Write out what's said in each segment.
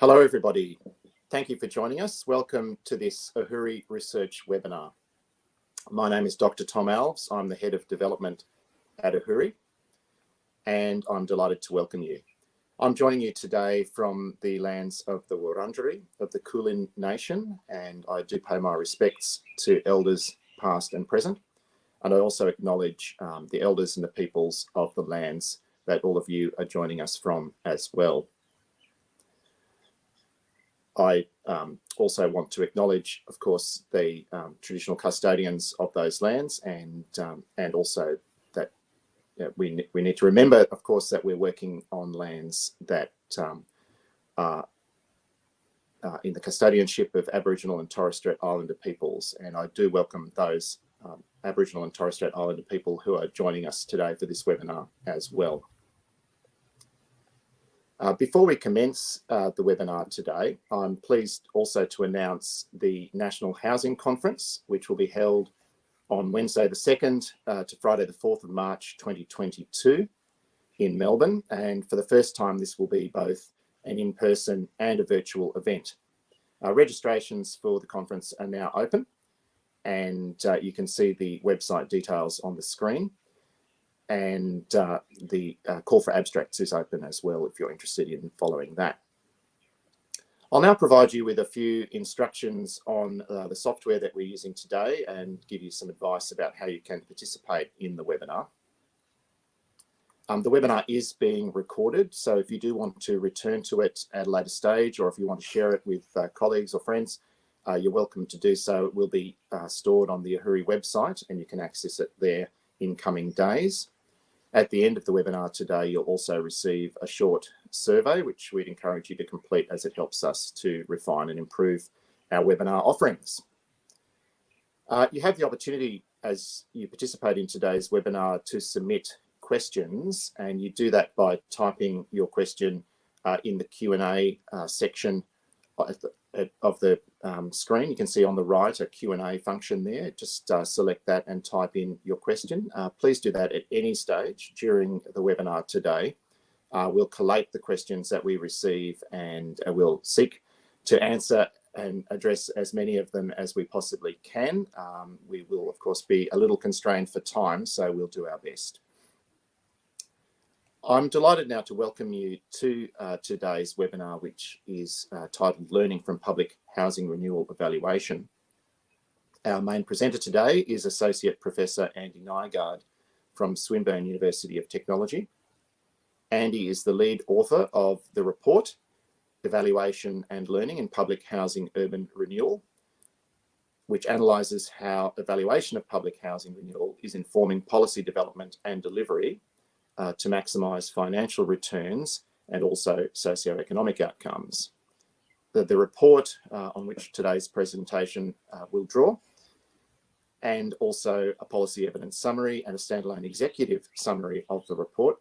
Hello, everybody. Thank you for joining us. Welcome to this AHURI research webinar. My name is Dr. Tom Alves. I'm the Head of Development at AHURI, and I'm delighted to welcome you. I'm joining you today from the lands of the Wurundjeri of the Kulin Nation, and I do pay my respects to elders past and present. And I also acknowledge the elders and the peoples of the lands that all of you are joining us from as well. I also want to acknowledge, of course, the traditional custodians of those lands, and also that we need to remember, of course, that we're working on lands that are in the custodianship of Aboriginal and Torres Strait Islander peoples, and I do welcome those Aboriginal and Torres Strait Islander people who are joining us today for this webinar as well. Before we commence the webinar today, I'm pleased also to announce the National Housing Conference, which will be held on Wednesday the 2nd to Friday the 4th of March 2022 in Melbourne. And for the first time, this will be both an in-person and a virtual event. Registrations for the conference are now open, and you can see the website details on the screen. And the call for abstracts is open as well if you're interested in following that. I'll now provide you with a few instructions on the software that we're using today and give you some advice about how you can participate in the webinar. The webinar is being recorded, so if you do want to return to it at a later stage, or if you want to share it with colleagues or friends, you're welcome to do so. It will be stored on the AHURI website, and you can access it there in coming days. At the end of the webinar today, you'll also receive a short survey, which we'd encourage you to complete as it helps us to refine and improve our webinar offerings. You have the opportunity, as you participate in today's webinar, to submit questions, and you do that by typing your question in the Q&A section of the screen. You can see on the right a Q&A function there. Just select that and type in your question. Please do that at any stage during the webinar today. We'll collate the questions that we receive, and we'll seek to answer and address as many of them as we possibly can. We will, of course, be a little constrained for time, so we'll do our best. I'm delighted now to welcome you to today's webinar, which is titled Learning from Public Housing Renewal Evaluation. Our main presenter today is Associate Professor Andi Nygaard from Swinburne University of Technology. Andi is the lead author of the report, Evaluation and Learning in Public Housing Urban Renewal, which analyses how evaluation of public housing renewal is informing policy development and delivery to maximise financial returns and also socio-economic outcomes. The report on which today's presentation will draw, and also a policy evidence summary and a standalone executive summary of the report,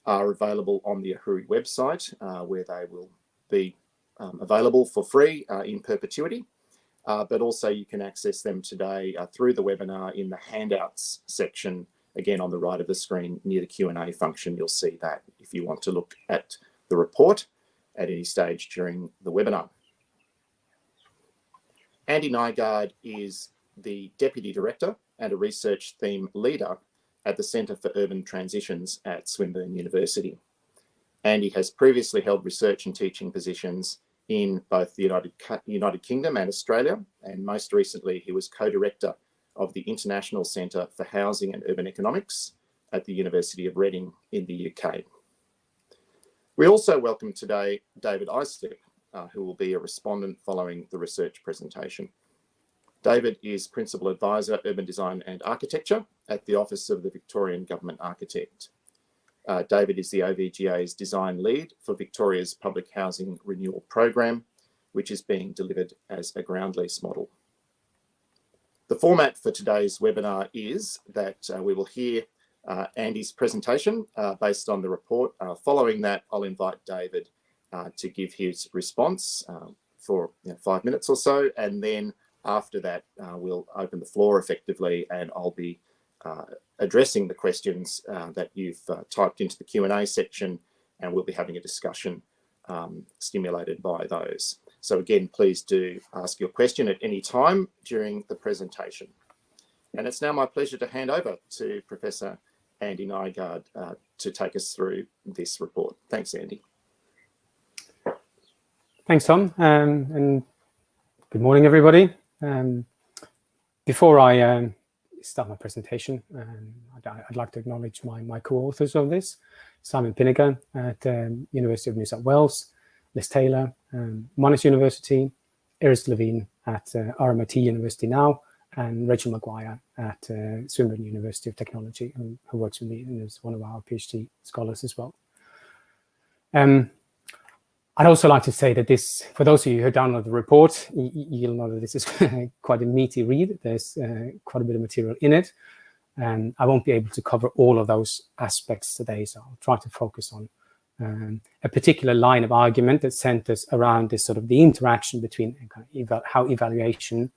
are available on the AHURI website, where they will be available for free in perpetuity, but also you can access them today through the webinar in the handouts section. Again, on the right of the screen near the Q&A function, you'll see that if you want to look at the report at any stage during the webinar. Andi Nygaard is the Deputy Director and a Research Theme Leader at the Centre for Urban Transitions at Swinburne University. Andi has previously held research and teaching positions in both the United Kingdom and Australia, and most recently he was co-director of the International Centre for Housing and Urban Economics at the University of Reading in the UK. We also welcome today David Islip, who will be a respondent following the research presentation. David is Principal Advisor, Urban Design and Architecture at the Office of the Victorian Government Architect. David is the OVGA's Design Lead for Victoria's Public Housing Renewal Program, which is being delivered as a ground lease model. The format for today's webinar is that we will hear Andi's presentation based on the report. Following that, I'll invite David to give his response for 5 minutes or so, and then after that, we'll open the floor effectively, and I'll be addressing the questions that you've typed into the Q&A section, and we'll be having a discussion stimulated by those. So again, please do ask your question at any time during the presentation. And it's now my pleasure to hand over to Professor Andi Nygaard to take us through this report. Thanks, Andi. Thanks, Tom, and good morning, everybody. Before I start my presentation, I'd like to acknowledge my co-authors of this, Simon Pinniger at University of New South Wales, Liz Taylor, Monash University, Iris Levine at RMIT University now, and Rachel Maguire at Swinburne University of Technology, who works with me and is one of our PhD scholars as well. I'd also like to say that this, for those of you who download the report, you'll know that this is quite a meaty read. There's quite a bit of material in it, and I won't be able to cover all of those aspects today, so I'll try to focus on a particular line of argument that centers around this sort of the interaction between how evaluation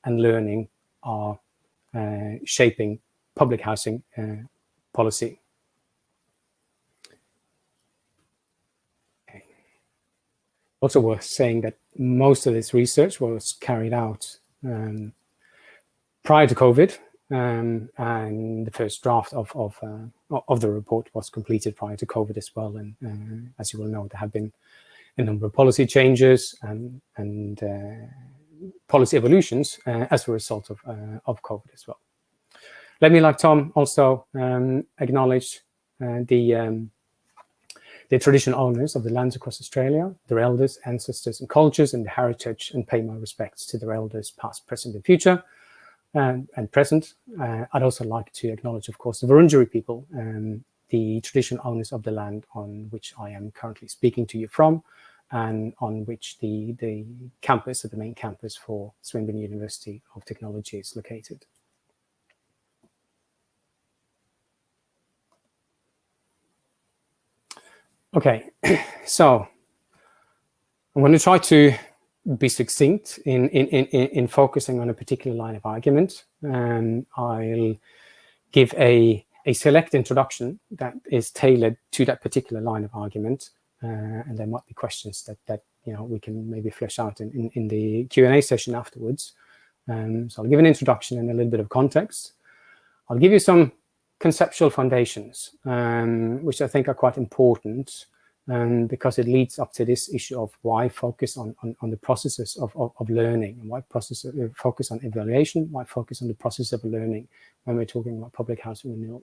and learning are shaping public housing policy. Okay. Also worth saying that most of this research was carried out prior to COVID, and the first draft of the report was completed prior to COVID as well. And as you will know, there have been a number of policy changes and policy evolutions as a result of COVID as well. Let me, like Tom, also acknowledge the traditional owners of the lands across Australia, their elders, ancestors, and cultures, and the heritage, and pay my respects to their elders, past, present, and future, and present. I'd also like to acknowledge, of course, the Wurundjeri people, the traditional owners of the land on which I am currently speaking to you from, and on which the campus, or the main campus for Swinburne University of Technology, is located. Okay, so I'm going to try to be succinct in focusing on a particular line of argument. I'll give a select introduction that is tailored to that particular line of argument. And there might be questions that we can maybe flesh out in the Q&A session afterwards. So I'll give an introduction and a little bit of context. I'll give you some conceptual foundations, which I think are quite important, because it leads up to this issue of why focus on the processes of learning, and why focus on evaluation, why focus on the process of learning when we're talking about public housing renewal.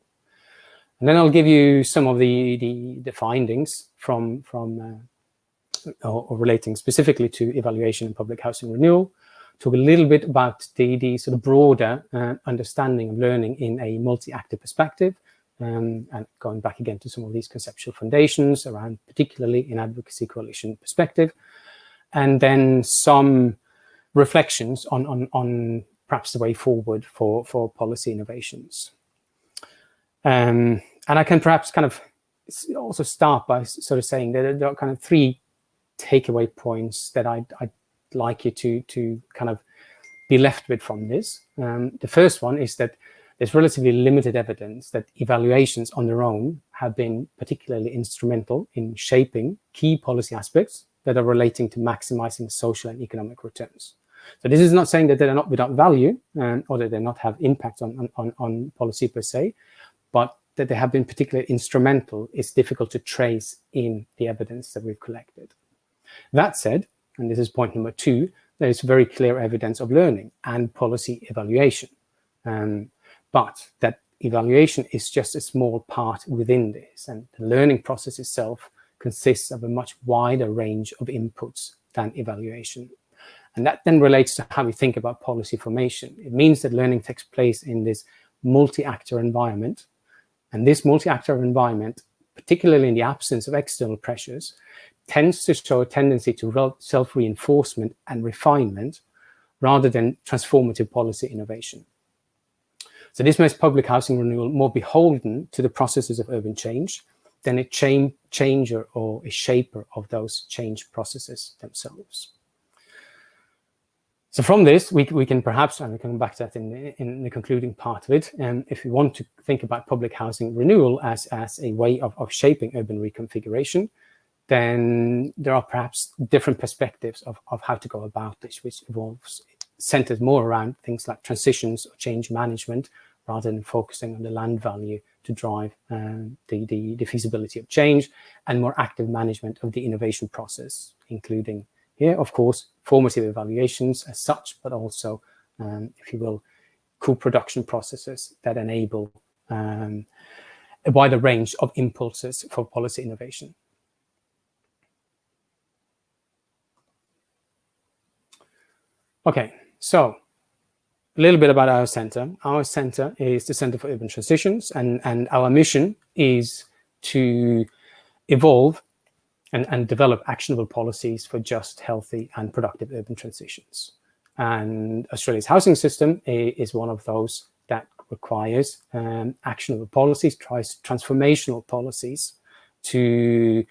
And then I'll give you some of the findings from or relating specifically to evaluation and public housing renewal. Talk a little bit about the sort of broader understanding of learning in a multi-actor perspective, and going back again to some of these conceptual foundations around, particularly in advocacy coalition perspective, and then some reflections on perhaps the way forward for policy innovations. And I can perhaps kind of also start by sort of saying that there are kind of three takeaway points that I'd like you to kind of be left with from this. The first one is that there's relatively limited evidence that evaluations on their own have been particularly instrumental in shaping key policy aspects that are relating to maximizing social and economic returns. So this is not saying that they're not without value, or that they not have impact on policy per se, but that they have been particularly instrumental is difficult to trace in the evidence that we've collected. That said, and this is point number two, there is very clear evidence of learning and policy evaluation. But that evaluation is just a small part within this, and the learning process itself consists of a much wider range of inputs than evaluation. And that then relates to how we think about policy formation. It means that learning takes place in this multi-actor environment, and this multi-actor environment, particularly in the absence of external pressures, tends to show a tendency to self-reinforcement and refinement rather than transformative policy innovation. So this makes public housing renewal more beholden to the processes of urban change than a changer or a shaper of those change processes themselves. So from this, we can perhaps, and we can come back to that in the concluding part of it, if we want to think about public housing renewal as a way of shaping urban reconfiguration, then there are perhaps different perspectives of how to go about this, which centers more around things like transitions or change management, rather than focusing on the land value to drive the feasibility of change, and more active management of the innovation process, including here, of course, formative evaluations as such, but also, if you will, co-production processes that enable a wider range of impulses for policy innovation. Okay, so a little bit about our center. Our center is the Center for Urban Transitions, and our mission is to evolve and develop actionable policies for just, healthy, and productive urban transitions. And Australia's housing system is one of those that requires actionable policies, transformational policies to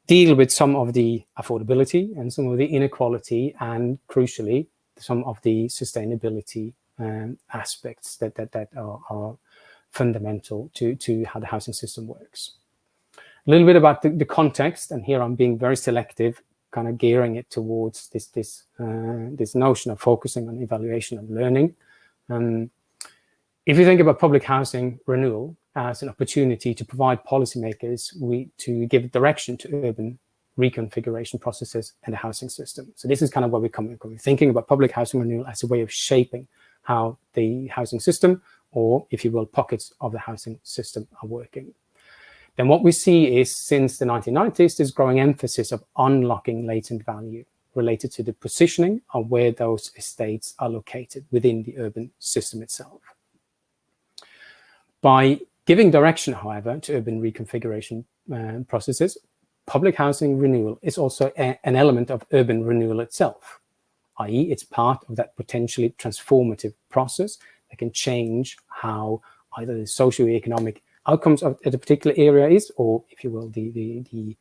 deal with some of the affordability and some of the inequality, and crucially, some of the sustainability aspects that are fundamental to how the housing system works. A little bit about the context, and here I'm being very selective, kind of gearing it towards this notion of focusing on evaluation and learning. If you think about public housing renewal as an opportunity to provide policymakers to give direction to urban reconfiguration processes and the housing system. So this is kind of where we're coming from. We're thinking about public housing renewal as a way of shaping how the housing system, or if you will, pockets of the housing system are working. Then what we see is, since the 1990s, this growing emphasis of unlocking latent value related to the positioning of where those estates are located within the urban system itself. By giving direction, however, to urban reconfiguration processes, public housing renewal is also an element of urban renewal itself, i.e. it's part of that potentially transformative process that can change how either the socio-economic outcomes of a particular area is, or, if you will, the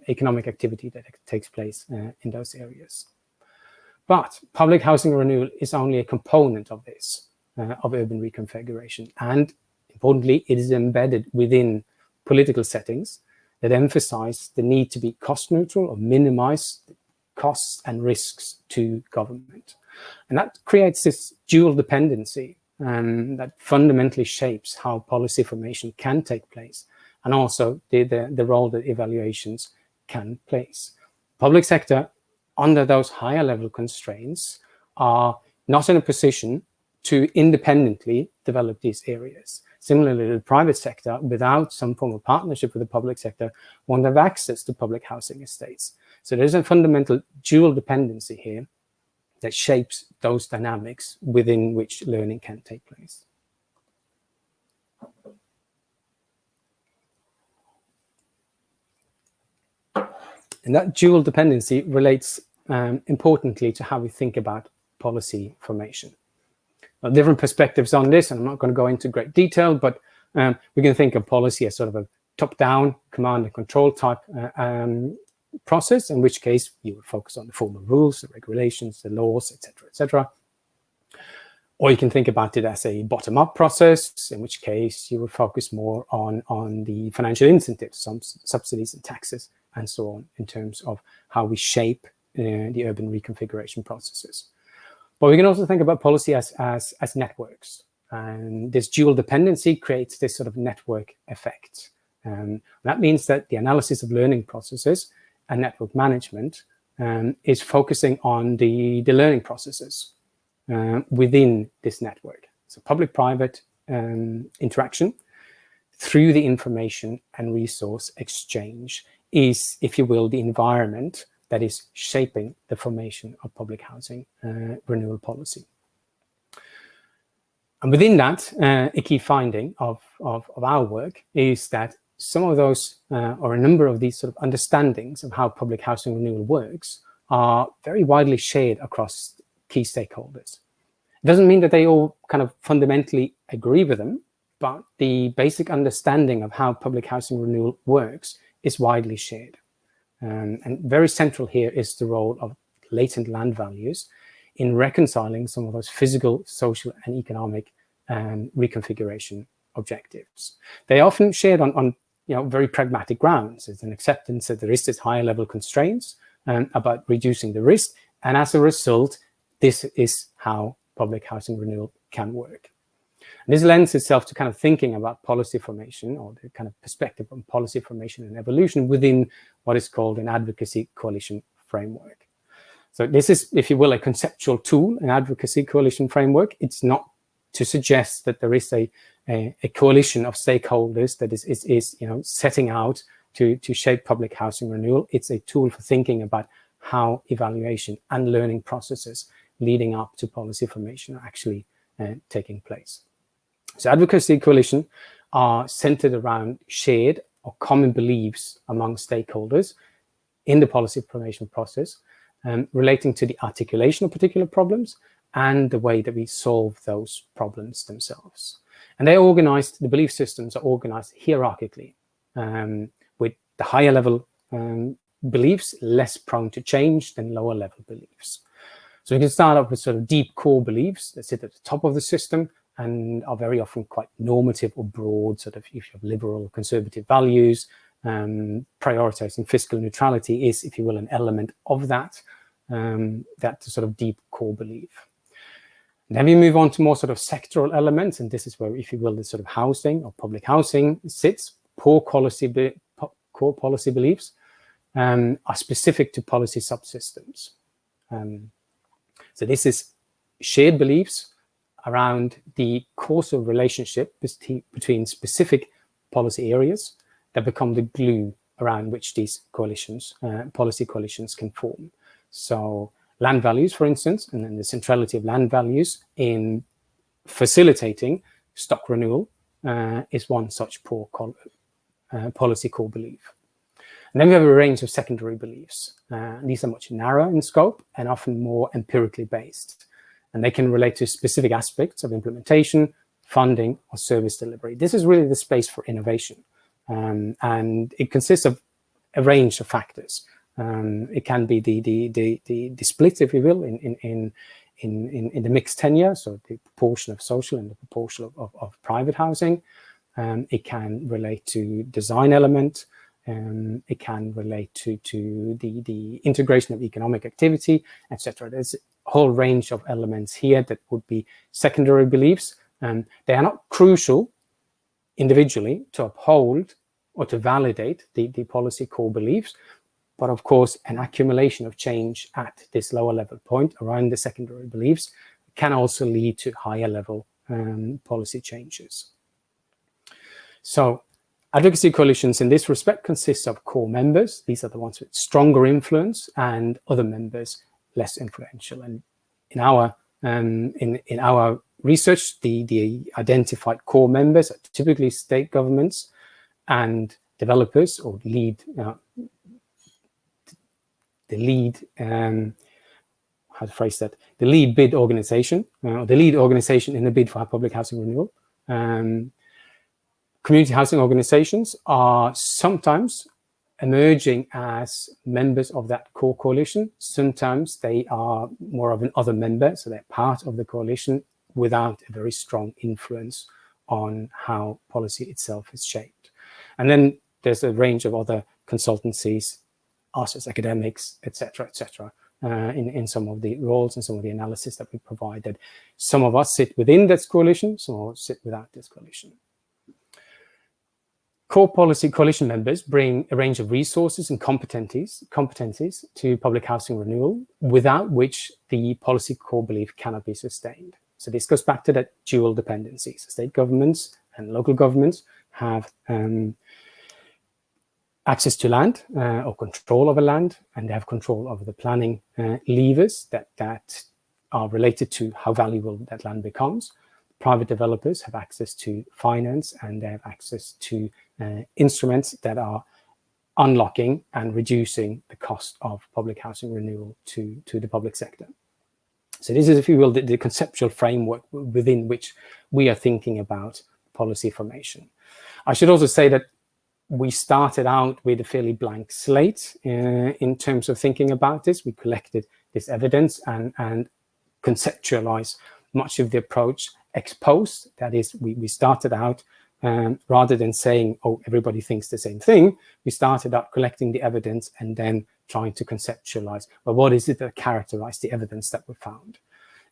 economic activity that takes place in those areas. But public housing renewal is only a component of this, of urban reconfiguration. And importantly, it is embedded within political settings that emphasize the need to be cost neutral or minimize costs and risks to government. And that creates this dual dependency that fundamentally shapes how policy formation can take place, and also the role that evaluations can place. Public sector, under those higher level constraints, are not in a position to independently develop these areas. Similarly, the private sector, without some form of partnership with the public sector, won't have access to public housing estates. So there's a fundamental dual dependency here that shapes those dynamics within which learning can take place. And that dual dependency relates importantly to how we think about policy formation. Well, different perspectives on this, and I'm not going to go into great detail, but we can think of policy as sort of a top-down command and control type process, in which case you would focus on the formal rules, the regulations, the laws, etc., etc. Or you can think about it as a bottom-up process, in which case you would focus more on the financial incentives, some subsidies and taxes, and so on, in terms of how we shape the urban reconfiguration processes. But we can also think about policy as networks. And this dual dependency creates this sort of network effect. That means that the analysis of learning processes and network management is focusing on the learning processes within this network. So public-private interaction through the information and resource exchange is, if you will, the environment that is shaping the formation of public housing renewal policy. And within that, a key finding of our work is that some of those, or a number of these sort of understandings of how public housing renewal works are very widely shared across key stakeholders. It doesn't mean that they all kind of fundamentally agree with them, but the basic understanding of how public housing renewal works is widely shared. And very central here is the role of latent land values in reconciling some of those physical, social, and economic reconfiguration objectives. They are often shared on very pragmatic grounds. It's an acceptance that there is this higher level constraints about reducing the risk. And as a result, this is how public housing renewal can work. And this lends itself to kind of thinking about policy formation, or the kind of perspective on policy formation and evolution within what is called an advocacy coalition framework. So this is, if you will, a conceptual tool, an advocacy coalition framework. It's not to suggest that there is a coalition of stakeholders that is setting out to shape public housing renewal. It's a tool for thinking about how evaluation and learning processes leading up to policy formation are actually taking place. So advocacy coalition are centered around shared or common beliefs among stakeholders in the policy formation process, relating to the articulation of particular problems and the way that we solve those problems themselves. And they're organized, the belief systems are organized hierarchically, with the higher level beliefs less prone to change than lower level beliefs. So we can start off with sort of deep core beliefs that sit at the top of the system and are very often quite normative or broad, sort of if you have liberal or conservative values. Prioritizing fiscal neutrality is, if you will, an element of that, that sort of deep core belief. And then we move on to more sort of sectoral elements, and this is where, if you will, the sort of housing or public housing sits. Core policy beliefs are specific to policy subsystems. So this is shared beliefs around the causal relationship between specific policy areas that become the glue around which these coalitions, policy coalitions, can form. So land values, for instance, and then the centrality of land values in facilitating stock renewal is one such policy core belief. And then we have a range of secondary beliefs. These are much narrower in scope and often more empirically based. And they can relate to specific aspects of implementation, funding, or service delivery. This is really the space for innovation. And it consists of a range of factors. It can be the split, if you will, in the mixed tenure, so the proportion of social and the proportion of private housing. It can relate to design element. It can relate to the integration of economic activity, etc. There's a whole range of elements here that would be secondary beliefs. They are not crucial individually to uphold or to validate the policy core beliefs, but of course, an accumulation of change at this lower level point around the secondary beliefs can also lead to higher level policy changes. So advocacy coalitions in this respect consists of core members. These are the ones with stronger influence, and other members less influential. And in our research, the identified core members are typically state governments and developers, or the lead bid organization, or the lead organization in the bid for public housing renewal. Community housing organizations are sometimes emerging as members of that core coalition. Sometimes they are more of an other member, so they're part of the coalition without a very strong influence on how policy itself is shaped. And then there's a range of other consultancies, us as academics, etc., in some of the roles and some of the analysis that we provided. Some of us sit within this coalition, some of us sit without this coalition. Core policy coalition members bring a range of resources and competencies to public housing renewal, without which the policy core belief cannot be sustained. So this goes back to that dual dependency. So state governments and local governments have access to land or control over land, and they have control over the planning levers that are related to how valuable that land becomes. Private developers have access to finance, and they have access to instruments that are unlocking and reducing the cost of public housing renewal to the public sector. So this is, if you will, the conceptual framework within which we are thinking about policy formation. I should also say that we started out with a fairly blank slate in terms of thinking about this. We collected this evidence and conceptualized much of the approach ex post. That is, we started out rather than saying, oh, everybody thinks the same thing, we started out collecting the evidence and then trying to conceptualize, well, what is it that characterized the evidence that we found?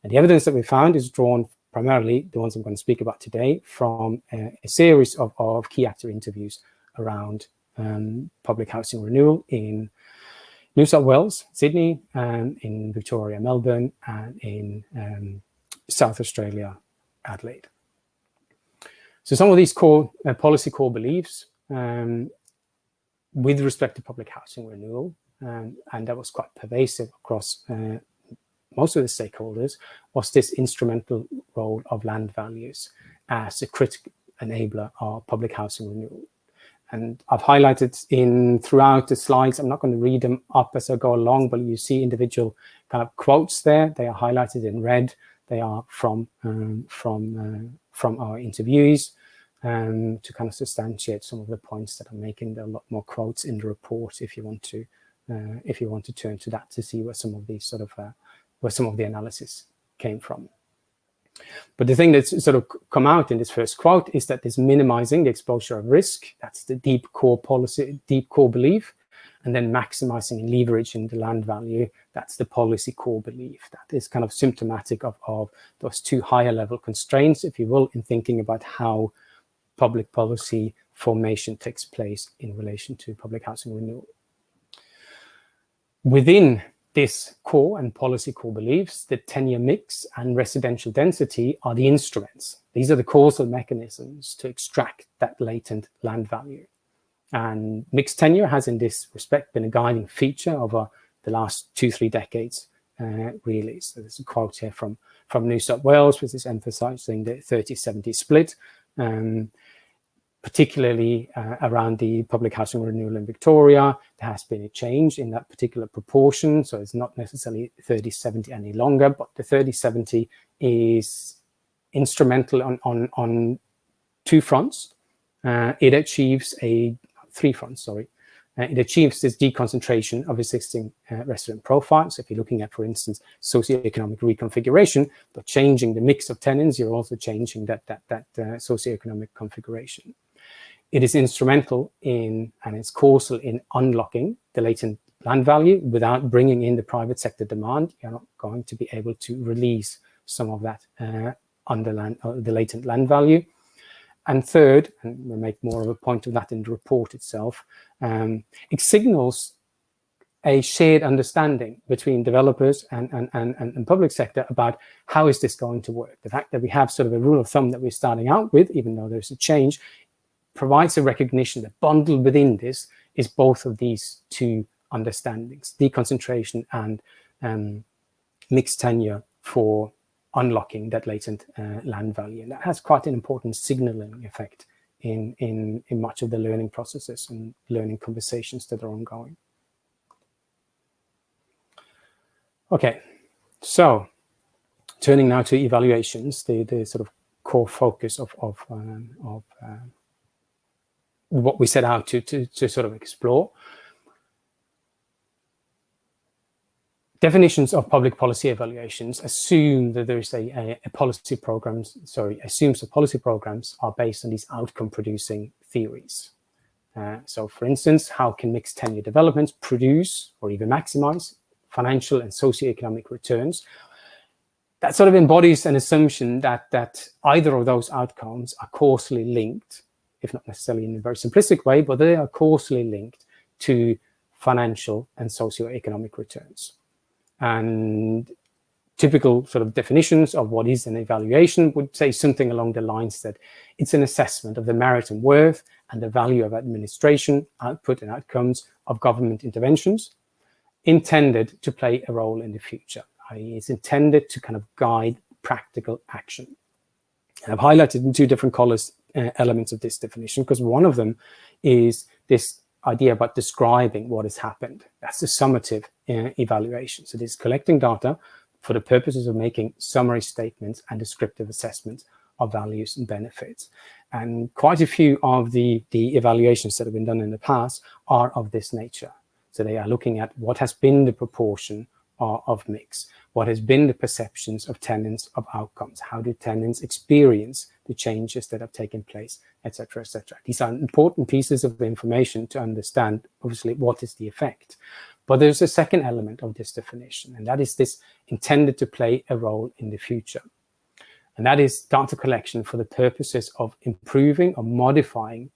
And the evidence that we found is drawn primarily, the ones I'm going to speak about today, from a series of key actor interviews around public housing renewal in New South Wales, Sydney, in Victoria, Melbourne, and in South Australia, Adelaide. So some of these core policy core beliefs with respect to public housing renewal, and that was quite pervasive across most of the stakeholders, was this instrumental role of land values as a critical enabler of public housing renewal. And I've highlighted throughout the slides, I'm not going to read them up as I go along, but you see individual kind of quotes there. They are highlighted in red. They are from our interviewees to kind of substantiate some of the points that I'm making. There are a lot more quotes in the report if you want to turn to that to see where some of these sort of where some of the analysis came from. But the thing that's sort of come out in this first quote is that this minimizing the exposure of risk, that's the deep core policy, deep core belief, and then maximizing and leveraging the land value, that's the policy core belief. That is kind of symptomatic of those two higher level constraints, if you will, in thinking about how public policy formation takes place in relation to public housing renewal. Within this core and policy core beliefs, the tenure mix and residential density are the instruments. These are the causal mechanisms to extract that latent land value. And mixed tenure has in this respect been a guiding feature over the last 2-3 decades, really. So there's a quote here from New South Wales, which is emphasizing the 30-70 split, particularly around the public housing renewal in Victoria. There has been a change in that particular proportion. So it's not necessarily 30-70 any longer, but the 30-70 is instrumental on two fronts. It achieves three fronts, sorry. It achieves this deconcentration of existing resident profiles. So if you're looking at, for instance, socio-economic reconfiguration, but changing the mix of tenants, you're also changing that socio-economic configuration. It is instrumental in, and it's causal in unlocking the latent land value. Without bringing in the private sector demand, you're not going to be able to release some of that the latent land value. And third, and we'll make more of a point of that in the report itself, it signals a shared understanding between developers and public sector about how is this going to work. The fact that we have sort of a rule of thumb that we're starting out with, even though there's a change, provides a recognition that bundled within this is both of these two understandings, deconcentration and mixed tenure for unlocking that latent land value. And that has quite an important signaling effect in much of the learning processes and learning conversations that are ongoing. Okay, so turning now to evaluations, the sort of core focus of what we set out to sort of explore. Definitions of public policy evaluations assume that there is assumes that policy programs are based on these outcome producing theories. So for instance, how can mixed tenure developments produce or even maximize financial and socio-economic returns? That sort of embodies an assumption that either of those outcomes are causally linked, if not necessarily in a very simplistic way, but they are causally linked to financial and socio-economic returns. And typical sort of definitions of what is an evaluation would say something along the lines that it's an assessment of the merit and worth and the value of administration, output and outcomes of government interventions intended to play a role in the future, i.e. it's intended to kind of guide practical action. And I've highlighted in two different colors elements of this definition, because one of them is this idea about describing what has happened. That's the summative evaluation. So this is collecting data for the purposes of making summary statements and descriptive assessments of values and benefits. And quite a few of the evaluations that have been done in the past are of this nature. So they are looking at what has been the proportion of mix, what has been the perceptions of tenants of outcomes, how do tenants experience the changes that have taken place, etc., etc. These are important pieces of information to understand, obviously, what is the effect. But there's a second element of this definition, and that is this intended to play a role in the future. And that is data collection for the purposes of improving or modifying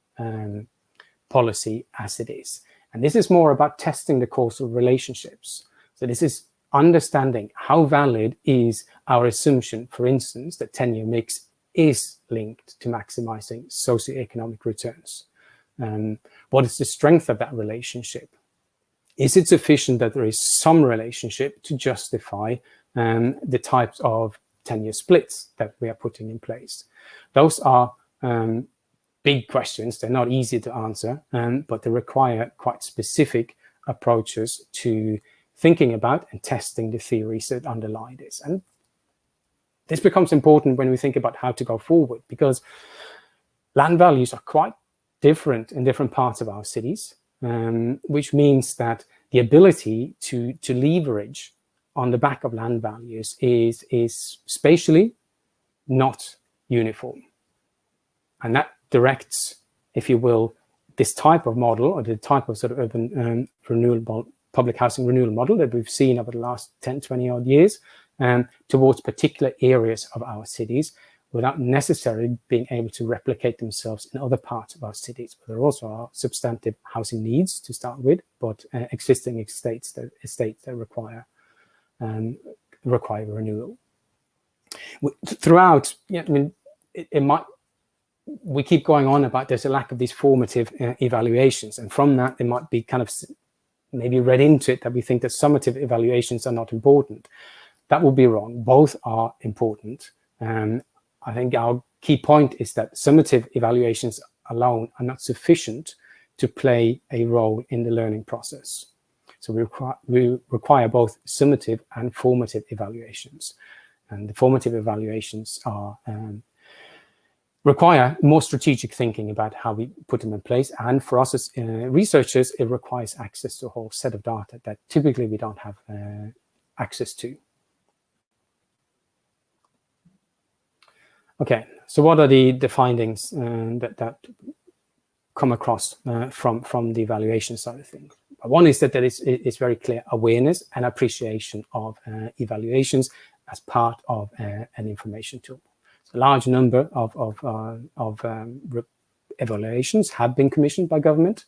policy as it is. And this is more about testing the causal relationships. So this is understanding how valid is our assumption, for instance, that tenure mix is linked to maximizing socio-economic returns. What is the strength of that relationship? Is it sufficient that there is some relationship to justify the types of tenure splits that we are putting in place? Those are big questions. They're not easy to answer, but they require quite specific approaches to thinking about and testing the theories that underlie this. And this becomes important when we think about how to go forward, because land values are quite different in different parts of our cities, which means that the ability to leverage on the back of land values is spatially not uniform. And that directs, if you will, this type of model, or the type of sort of urban renewal, public housing renewal model that we've seen over the last 10, 20 odd years, towards particular areas of our cities, without necessarily being able to replicate themselves in other parts of our cities. But there also are substantive housing needs to start with, but existing estates that require renewal. Throughout, yeah, I mean, we keep going on about there's a lack of these formative evaluations, and from that it might be kind of maybe read into it that we think that summative evaluations are not important. That would be wrong. Both are important. I think our key point is that summative evaluations alone are not sufficient to play a role in the learning process. So we require both summative and formative evaluations. And the formative evaluations are require more strategic thinking about how we put them in place. And for us as researchers, it requires access to a whole set of data that typically we don't have access to. Okay, so what are the findings that come across from the evaluation side of things? One is that there is very clear awareness and appreciation of evaluations as part of an information tool. So a large number of evaluations have been commissioned by government.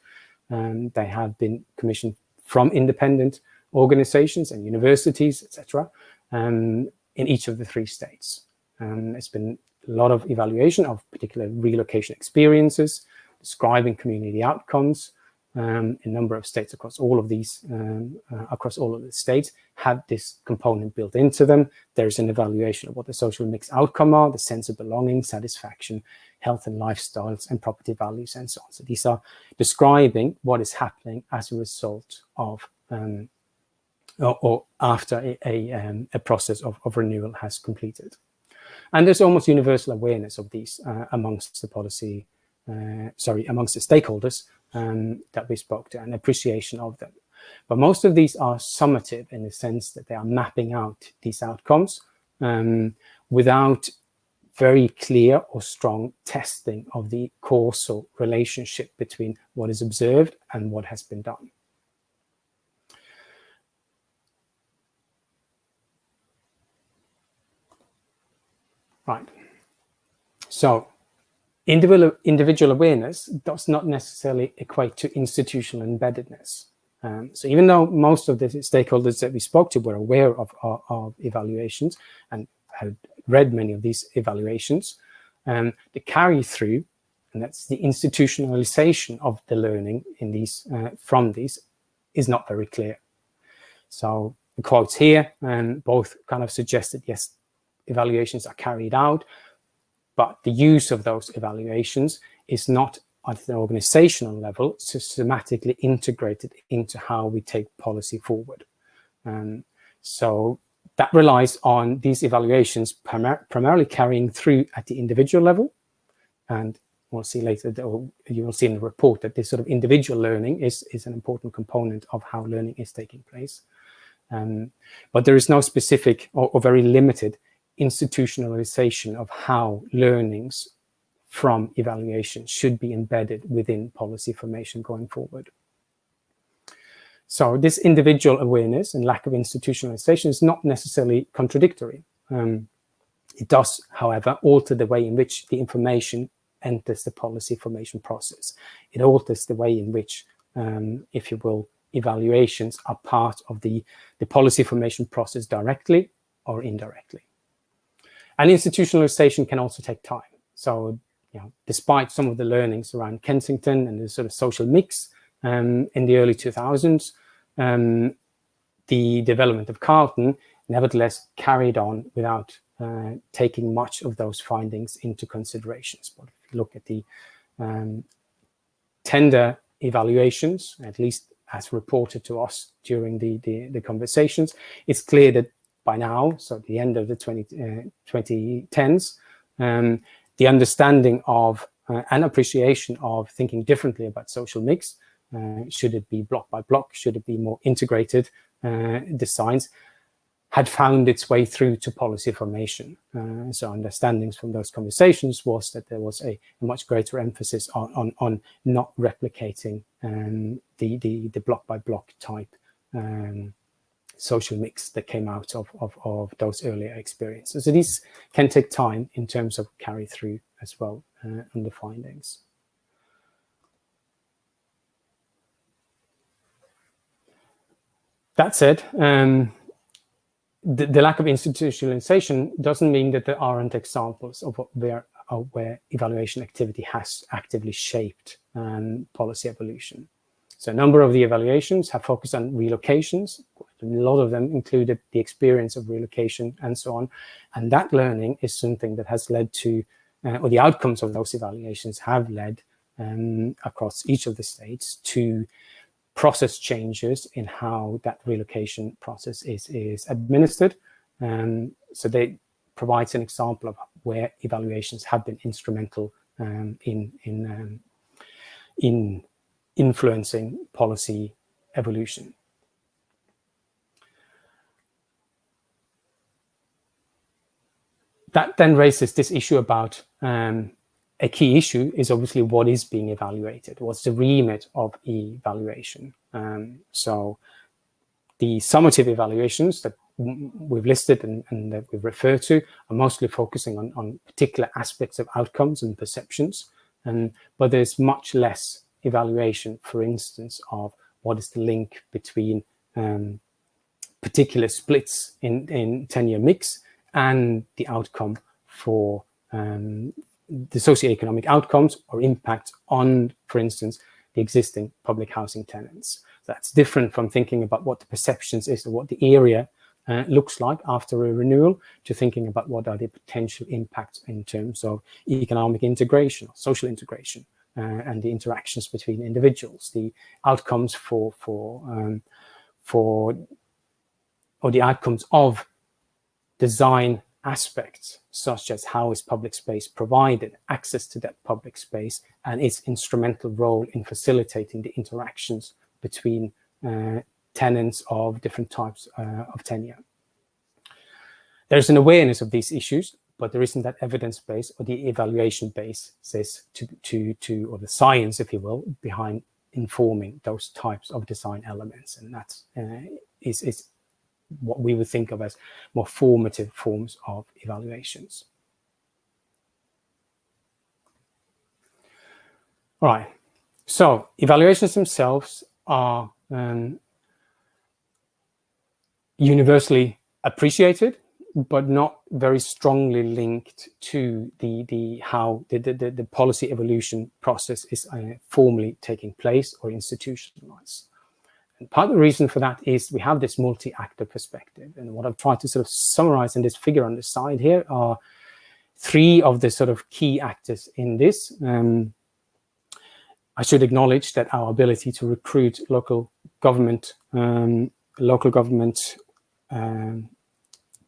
They have been commissioned from independent organizations and universities, etc., in each of the 3 states. It's been a lot of evaluation of particular relocation experiences, describing community outcomes. A number of states across all of these, across all of the states, have this component built into them. There's an evaluation of what the social mix outcome are, the sense of belonging, satisfaction, health and lifestyles, and property values, and so on. So these are describing what is happening as a result of or after a process of renewal has completed. And there's almost universal awareness of these amongst the policy, amongst the stakeholders that we spoke to, and appreciation of them. But most of these are summative in the sense that they are mapping out these outcomes without very clear or strong testing of the causal relationship between what is observed and what has been done. Right. So individual awareness does not necessarily equate to institutional embeddedness. So even though most of the stakeholders that we spoke to were aware of evaluations and had read many of these evaluations, the carry through, and that's the institutionalization of the learning in these from these, is not very clear. So the quotes here both kind of suggested, yes, evaluations are carried out, but the use of those evaluations is not at an organizational level systematically integrated into how we take policy forward. So that relies on these evaluations primarily carrying through at the individual level. And we'll see later, or you will see in the report, that this sort of individual learning is an important component of how learning is taking place. But there is no specific or very limited institutionalization of how learnings from evaluation should be embedded within policy formation going forward. So this individual awareness and lack of institutionalization is not necessarily contradictory. It does, however, alter the way in which the information enters the policy formation process. It alters the way in which, if you will, evaluations are part of the policy formation process directly or indirectly. And institutionalization can also take time. So, despite some of the learnings around Kensington and the sort of social mix in the early 2000s, the development of Carlton nevertheless carried on without taking much of those findings into considerations. But if you look at the tender evaluations, at least as reported to us during the conversations, it's clear that by now, so at the end of the 2010s, the understanding of and appreciation of thinking differently about social mix, should it be block by block, should it be more integrated designs, had found its way through to policy formation. So understandings from those conversations was that there was a much greater emphasis on not replicating the block by block type social mix that came out of those earlier experiences. So these can take time in terms of carry through as well on the findings. That said, the lack of institutionalization doesn't mean that there aren't examples of where evaluation activity has actively shaped policy evolution. So a number of the evaluations have focused on relocations. A lot of them included the experience of relocation and so on. And that learning is something that has led to, or the outcomes of those evaluations have led across each of the states to process changes in how that relocation process is administered. So they provides an example of where evaluations have been instrumental in influencing policy evolution. That then raises this issue about a key issue is obviously what is being evaluated. What's the remit of evaluation? So the summative evaluations that we've listed and that we've referred to are mostly focusing on particular aspects of outcomes and perceptions. But there's much less evaluation, for instance, of what is the link between particular splits in tenure mix and the outcome for the socio-economic outcomes or impact on, for instance, the existing public housing tenants. That's different from thinking about what the perceptions is or what the area looks like after a renewal to thinking about what are the potential impacts in terms of economic integration, social integration, and the interactions between individuals, the outcomes or the outcomes of design aspects, such as how is public space provided, access to that public space, and its instrumental role in facilitating the interactions between tenants of different types of tenure. There's an awareness of these issues, but there isn't that evidence base or the evaluation base says or the science, if you will, behind informing those types of design elements, and that is what we would think of as more formative forms of evaluations. All right, so evaluations themselves are universally appreciated, but not very strongly linked to how the policy evolution process is formally taking place or institutionalized. And part of the reason for that is we have this multi-actor perspective. And what I've tried to sort of summarize in this figure on the side here are three of the sort of key actors in this. I should acknowledge that our ability to recruit local government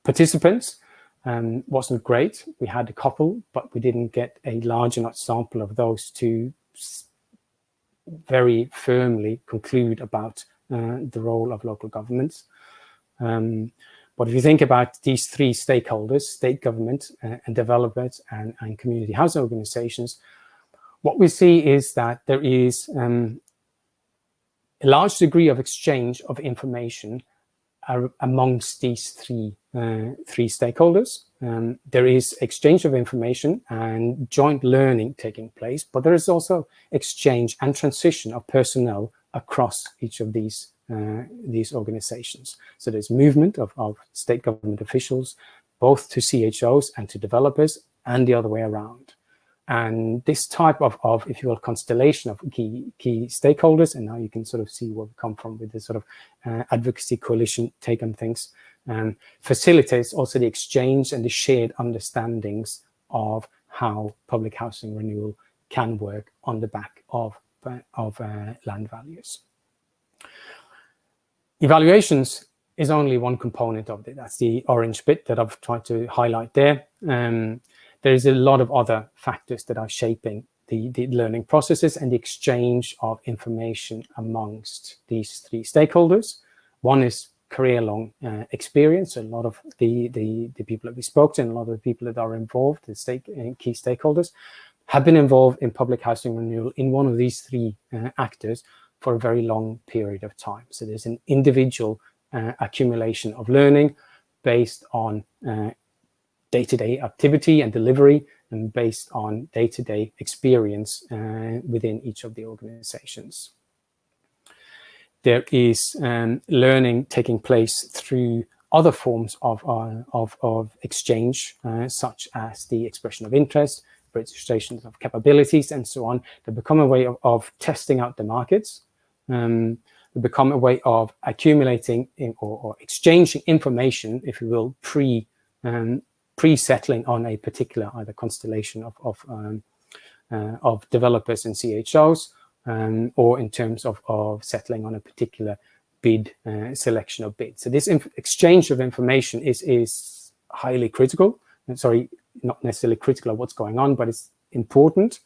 participants wasn't great. We had a couple, but we didn't get a large enough sample of those to very firmly conclude about the role of local governments. But if you think about these three stakeholders, state government and developers and community housing organizations, what we see is that there is a large degree of exchange of information amongst these three stakeholders. There is exchange of information and joint learning taking place, but there is also exchange and transition of personnel across each of these organizations. So there's movement of state government officials, both to CHOs and to developers, and the other way around. And this type of, if you will, constellation of key stakeholders, and now you can sort of see where we come from with this sort of advocacy coalition take on things, facilitates also the exchange and the shared understandings of how public housing renewal can work on the back of land values. Evaluations is only one component of it. That's the orange bit that I've tried to highlight there. There is a lot of other factors that are shaping the learning processes and the exchange of information amongst these three stakeholders. One is career-long experience. A lot of the people that we spoke to and a lot of the people that are involved, the key stakeholders, have been involved in public housing renewal in one of these three actors for a very long period of time. So there's an individual accumulation of learning based on day-to-day activity and delivery, and based on day-to-day experience within each of the organizations. There is learning taking place through other forms of exchange, such as the expression of interest, registrations of capabilities, and so on. They become a way of testing out the markets. They become a way of accumulating or exchanging information, if you will, pre-settling on a particular either constellation of developers and CHOs, or in terms of settling on a particular bid, selection of bids. So this exchange of information is highly critical. Sorry, not necessarily critical of what's going on, but it's important.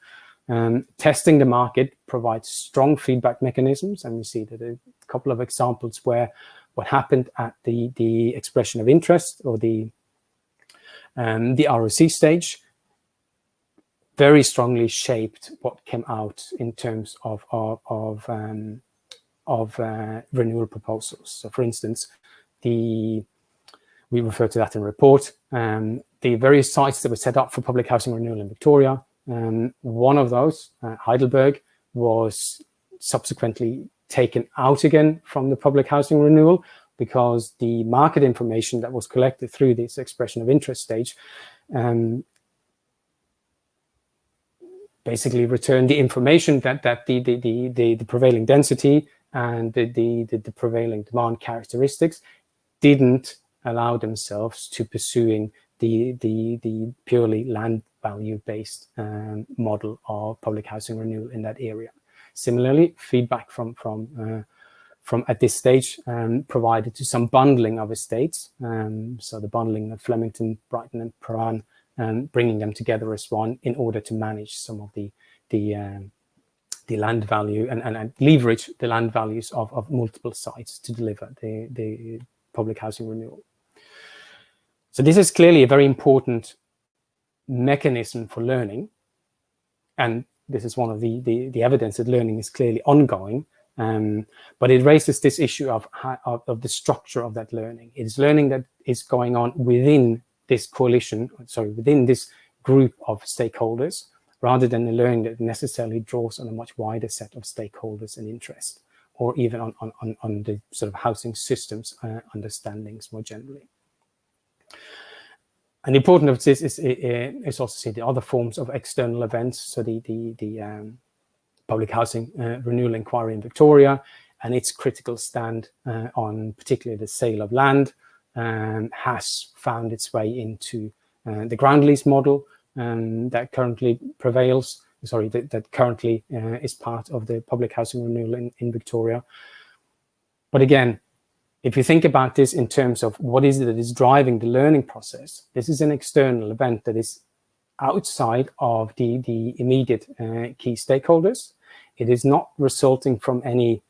Testing the market provides strong feedback mechanisms, and we see that a couple of examples where what happened at the expression of interest or the ROC stage very strongly shaped what came out in terms of renewal proposals. So, for instance, we refer to that in the report. The various sites that were set up for public housing renewal in Victoria. One of those, Heidelberg, was subsequently taken out again from the public housing renewal because the market information that was collected through this expression of interest stage basically returned the information that the prevailing density and the prevailing demand characteristics didn't allow themselves to pursuing the purely land value based model of public housing renewal in that area. Similarly, feedback from at this stage provided to some bundling of estates. So the bundling of Flemington, Brighton and Prahran, bringing them together as one in order to manage some of the land value and leverage the land values of multiple sites to deliver the public housing renewal. So this is clearly a very important mechanism for learning, and this is one of the evidence that learning is clearly ongoing. But it raises this issue of the structure of that learning. It is learning that is going on within this coalition, within this group of stakeholders, rather than the learning that necessarily draws on a much wider set of stakeholders and interest, or even on the sort of housing systems understandings more generally. And important of this is also see the other forms of external events. So the public housing renewal inquiry in Victoria and its critical stand on particularly the sale of land has found its way into the ground lease model that currently prevails. That currently is part of the public housing renewal in Victoria. But again, if you think about this in terms of what is it that is driving the learning process, this is an external event that is outside of the immediate key stakeholders. It is not resulting from any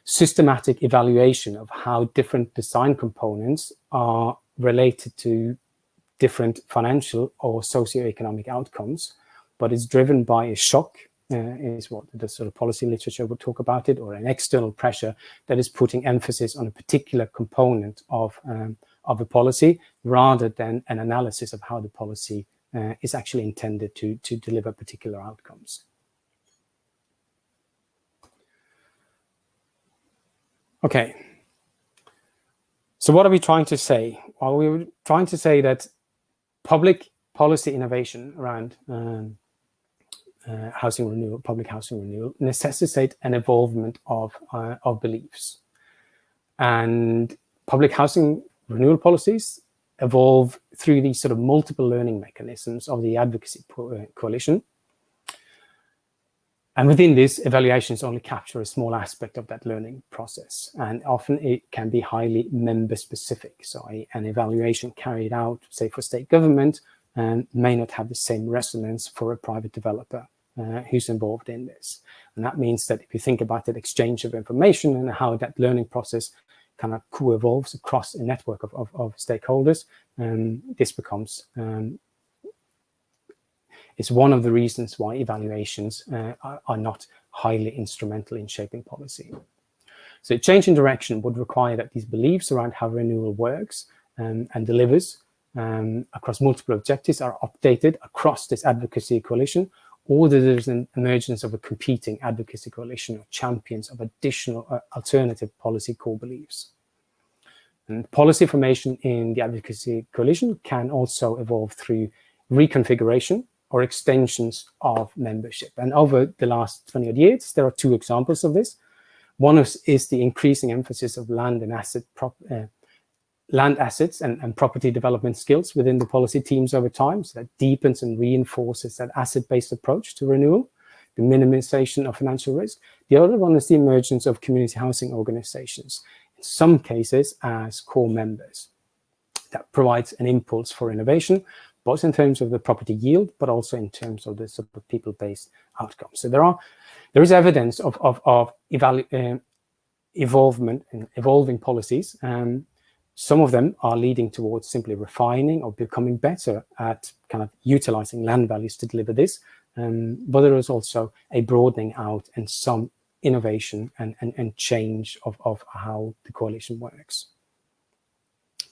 systematic evaluation of how different design components are related to different financial or socio-economic outcomes, but is driven by a shock, is what the sort of policy literature would talk about it, or an external pressure that is putting emphasis on a particular component of a policy, rather than an analysis of how the policy is actually intended to deliver particular outcomes. Okay, so what are we trying to say? Well, we were trying to say that public policy innovation around housing renewal, public housing renewal, necessitate an evolvement of beliefs. And public housing renewal policies evolve through these sort of multiple learning mechanisms of the advocacy coalition. And within this, evaluations only capture a small aspect of that learning process. And often it can be highly member specific. So an evaluation carried out, say, for state government, may not have the same resonance for a private developer who's involved in this. And that means that if you think about that exchange of information and how that learning process kind of co-evolves across a network of stakeholders, this becomes it's one of the reasons why evaluations are not highly instrumental in shaping policy. So a change in direction would require that these beliefs around how renewal works and delivers across multiple objectives are updated across this advocacy coalition, or that there's an emergence of a competing advocacy coalition of champions of additional alternative policy core beliefs. And policy formation in the advocacy coalition can also evolve through reconfiguration or extensions of membership. And over the last 20 odd years, there are two examples of this. One is the increasing emphasis of land assets and property development skills within the policy teams over time. So that deepens and reinforces that asset-based approach to renewal, the minimization of financial risk. The other one is the emergence of community housing organizations, in some cases as core members. That provides an impulse for innovation, both in terms of the property yield, but also in terms of the sort of people-based outcomes. So there is evidence of evolvement and evolving policies. Some of them are leading towards simply refining or becoming better at kind of utilizing land values to deliver this. But there is also a broadening out and some innovation and change of how the coalition works,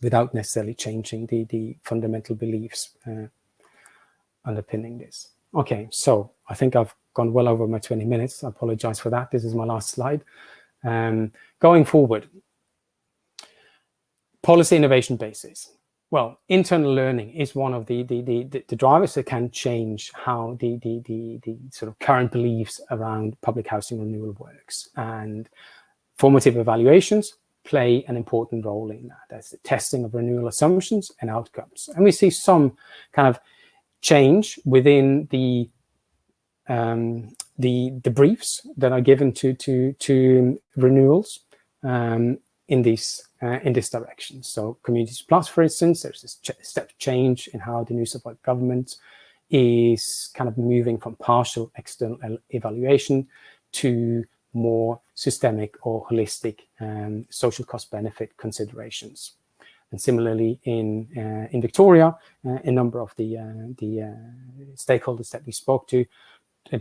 without necessarily changing the fundamental beliefs underpinning this. Okay, so I think I've gone well over my 20 minutes. I apologize for that. This is my last slide. Going forward, policy innovation basis. Well, internal learning is one of the drivers that can change how the sort of current beliefs around public housing renewal works. And formative evaluations play an important role in that. That's the testing of renewal assumptions and outcomes. And we see some kind of change within the briefs that are given to renewals in this direction. So Communities Plus, for instance, there's this step change in how the New South Wales government is kind of moving from partial external evaluation to more systemic or holistic social cost benefit considerations. And similarly in Victoria, a number of the stakeholders that we spoke to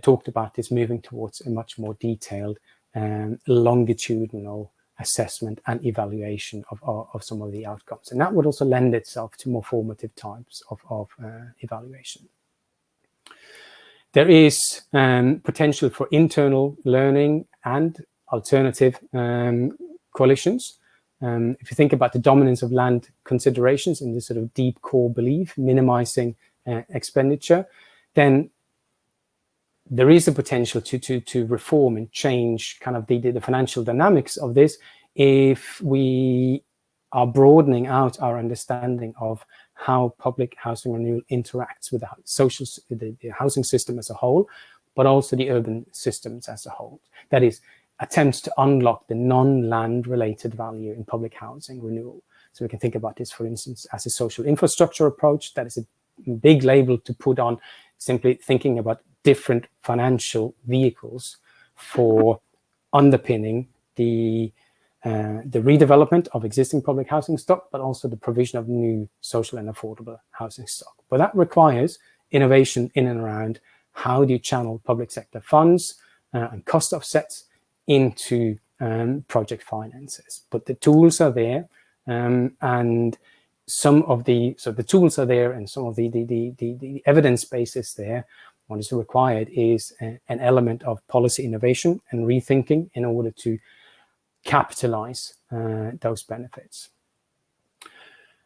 talked about this moving towards a much more detailed longitudinal assessment and evaluation of some of the outcomes. And that would also lend itself to more formative types of evaluation. There is potential for internal learning and alternative coalitions. If you think about the dominance of land considerations in this sort of deep core belief, minimizing expenditure, then there is a potential to reform and change kind of the financial dynamics of this if we are broadening out our understanding of how public housing renewal interacts with the housing system as a whole, but also the urban systems as a whole. That is, attempts to unlock the non-land related value in public housing renewal. So we can think about this, for instance, as a social infrastructure approach. That is a big label to put on simply thinking about different financial vehicles for underpinning the redevelopment of existing public housing stock, but also the provision of new social and affordable housing stock. But that requires innovation in and around how do you channel public sector funds and cost offsets into project finances. But the tools are there, and some of the tools are there, and some of the evidence base is there. What is required is an element of policy innovation and rethinking in order to capitalize those benefits.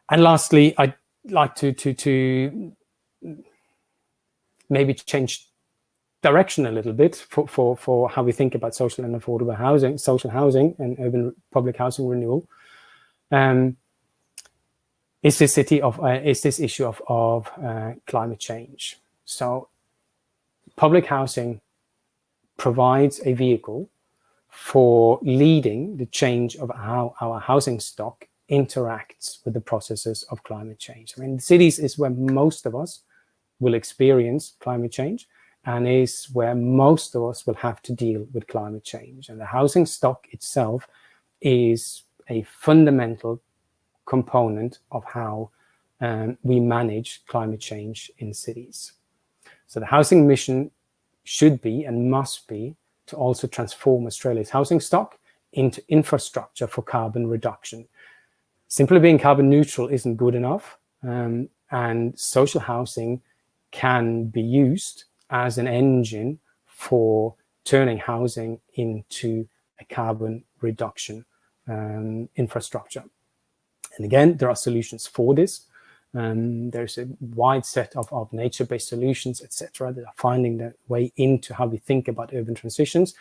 And lastly, I'd like to maybe change direction a little bit for how we think about social and affordable housing, social housing and urban public housing renewal. Is this issue of climate change. So public housing provides a vehicle for leading the change of how our housing stock interacts with the processes of climate change. I mean, cities is where most of us will experience climate change, and is where most of us will have to deal with climate change. And the housing stock itself is a fundamental component of how we manage climate change in cities. So the housing mission should be and must be to also transform Australia's housing stock into infrastructure for carbon reduction. Simply being carbon neutral isn't good enough, and social housing can be used as an engine for turning housing into a carbon reduction infrastructure. And again, there are solutions for this. There's a wide set of nature-based solutions, etc., that are finding their way into how we think about urban transitions.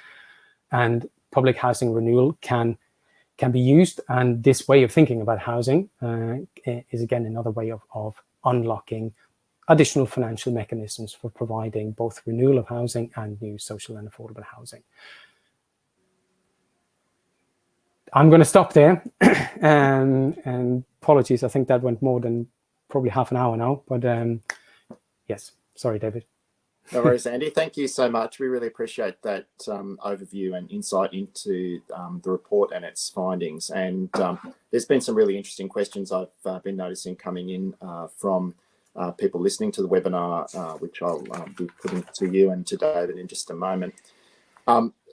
And public housing renewal can be used. And this way of thinking about housing is, again, another way of unlocking additional financial mechanisms for providing both renewal of housing and new social and affordable housing. I'm going to stop there. And apologies, I think that went more than probably half an hour now. But yes, sorry, David. No worries, Andy. Thank you so much. We really appreciate that overview and insight into the report and its findings. And there's been some really interesting questions I've been noticing coming in from people listening to the webinar, which I'll be putting to you and to David in just a moment.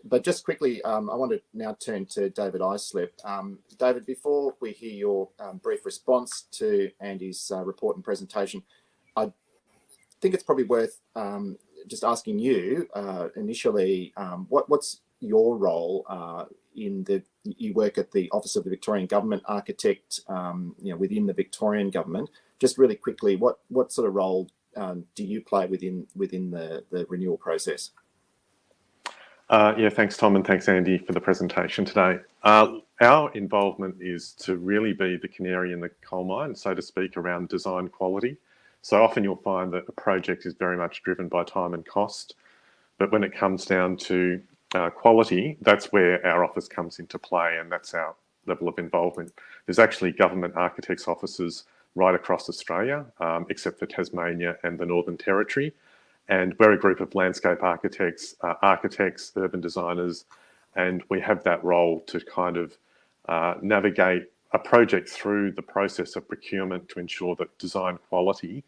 But just quickly, I want to now turn to David Islip. David, before we hear your brief response to Andy's report and presentation, I think it's probably worth just asking you initially, what's your role in you work at the Office of the Victorian Government Architect, within the Victorian government. Just really quickly, what sort of role do you play within the renewal process? Yeah, thanks, Tom, and thanks, Andy, for the presentation today. Our involvement is to really be the canary in the coal mine, so to speak, around design quality. So often you'll find that a project is very much driven by time and cost, but when it comes down to quality, that's where our office comes into play, and that's our level of involvement. There's actually government architects' offices right across Australia, except for Tasmania and the Northern Territory. And we're a group of landscape architects, urban designers, and we have that role to kind of navigate a project through the process of procurement to ensure that design quality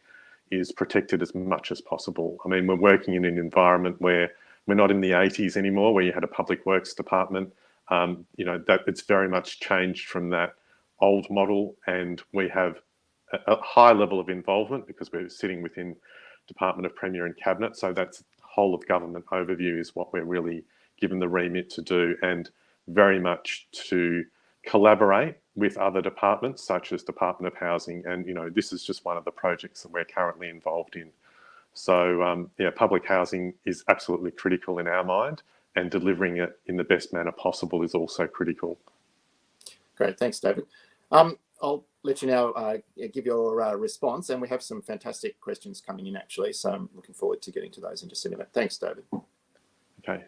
is protected as much as possible. I mean, we're working in an environment where we're not in the 80s anymore, where you had a public works department. That it's very much changed from that old model, and we have a high level of involvement because we're sitting within Department of Premier and Cabinet. So that's whole of government overview is what we're really given the remit to do, and very much to collaborate with other departments such as Department of Housing. And, this is just one of the projects that we're currently involved in. So, public housing is absolutely critical in our mind, and delivering it in the best manner possible is also critical. Great, thanks, David. I'll let you now give your response, and we have some fantastic questions coming in actually, so I'm looking forward to getting to those in just a minute. Thanks, David. Okay.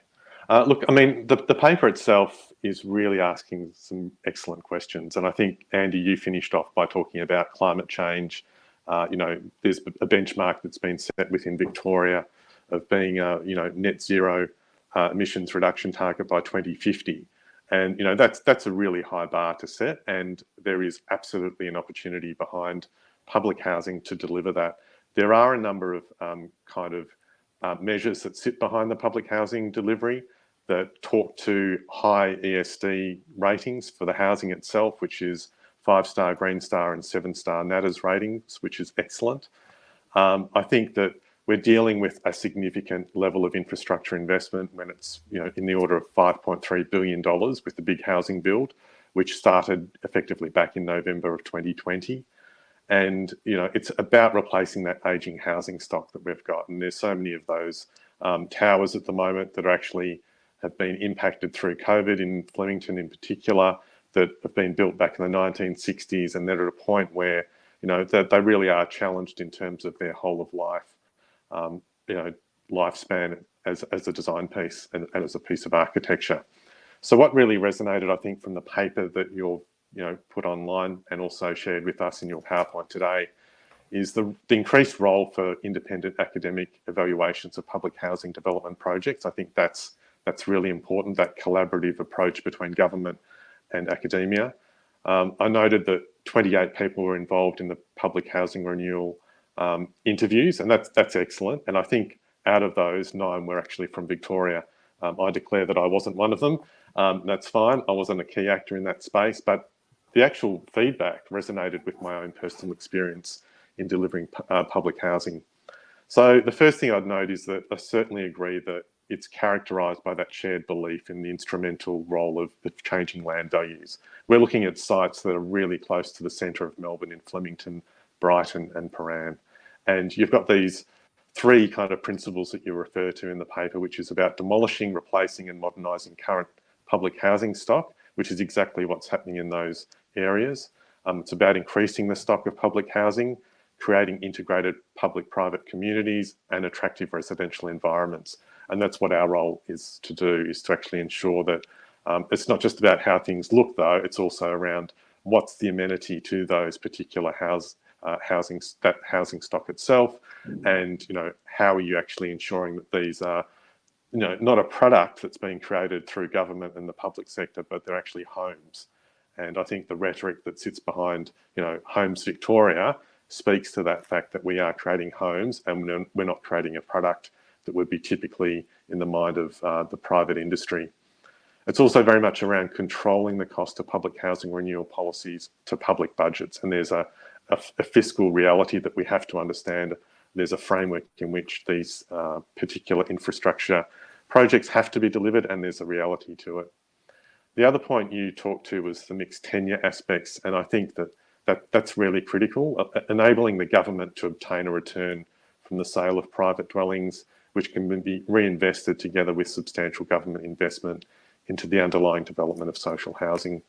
Look, I mean, the paper itself is really asking some excellent questions, and I think, Andy, you finished off by talking about climate change. There's a benchmark that's been set within Victoria of being a net zero emissions reduction target by 2050. And that's a really high bar to set, and there is absolutely an opportunity behind public housing to deliver that. There are a number of measures that sit behind the public housing delivery that talk to high ESD ratings for the housing itself, which is 5-star Green Star and 7-star NATAS ratings, which is excellent. I think that we're dealing with a significant level of infrastructure investment when it's in the order of $5.3 billion with the big housing build, which started effectively back in November of 2020. And it's about replacing that aging housing stock that we've got. And there's so many of those towers at the moment that actually have been impacted through COVID, in Flemington in particular, that have been built back in the 1960s, and they're at a point where that they really are challenged in terms of their whole of life lifespan as a design piece and as a piece of architecture. So what really resonated, I think, from the paper that you've put online and also shared with us in your PowerPoint today is the increased role for independent academic evaluations of public housing development projects. I think that's really important, that collaborative approach between government and academia. I noted that 28 people were involved in the public housing renewal interviews, and that's excellent. And I think out of those, 9 were actually from Victoria. I declare that I wasn't one of them. That's fine. I wasn't a key actor in that space, but the actual feedback resonated with my own personal experience in delivering public housing. So the first thing I'd note is that I certainly agree that it's characterised by that shared belief in the instrumental role of the changing land values. We're looking at sites that are really close to the centre of Melbourne in Flemington, Brighton and Paran. And you've got these 3 kind of principles that you refer to in the paper, which is about demolishing, replacing and modernising current public housing stock, which is exactly what's happening in those areas. It's about increasing the stock of public housing, creating integrated public-private communities and attractive residential environments. And that's what our role is to do, is to actually ensure that it's not just about how things look, though, it's also around what's the amenity to those particular housing stock itself, and how are you actually ensuring that these are not a product that's being created through government and the public sector, but they're actually homes. And I think the rhetoric that sits behind Homes Victoria speaks to that fact that we are creating homes and we're not creating a product that would be typically in the mind of the private industry. It's also very much around controlling the cost of public housing renewal policies to public budgets. And there's a fiscal reality that we have to understand. There's a framework in which these particular infrastructure projects have to be delivered, and there's a reality to it. The other point you talked to was the mixed tenure aspects, and I think that's really critical, enabling the government to obtain a return from the sale of private dwellings, which can be reinvested together with substantial government investment into the underlying development of social housing.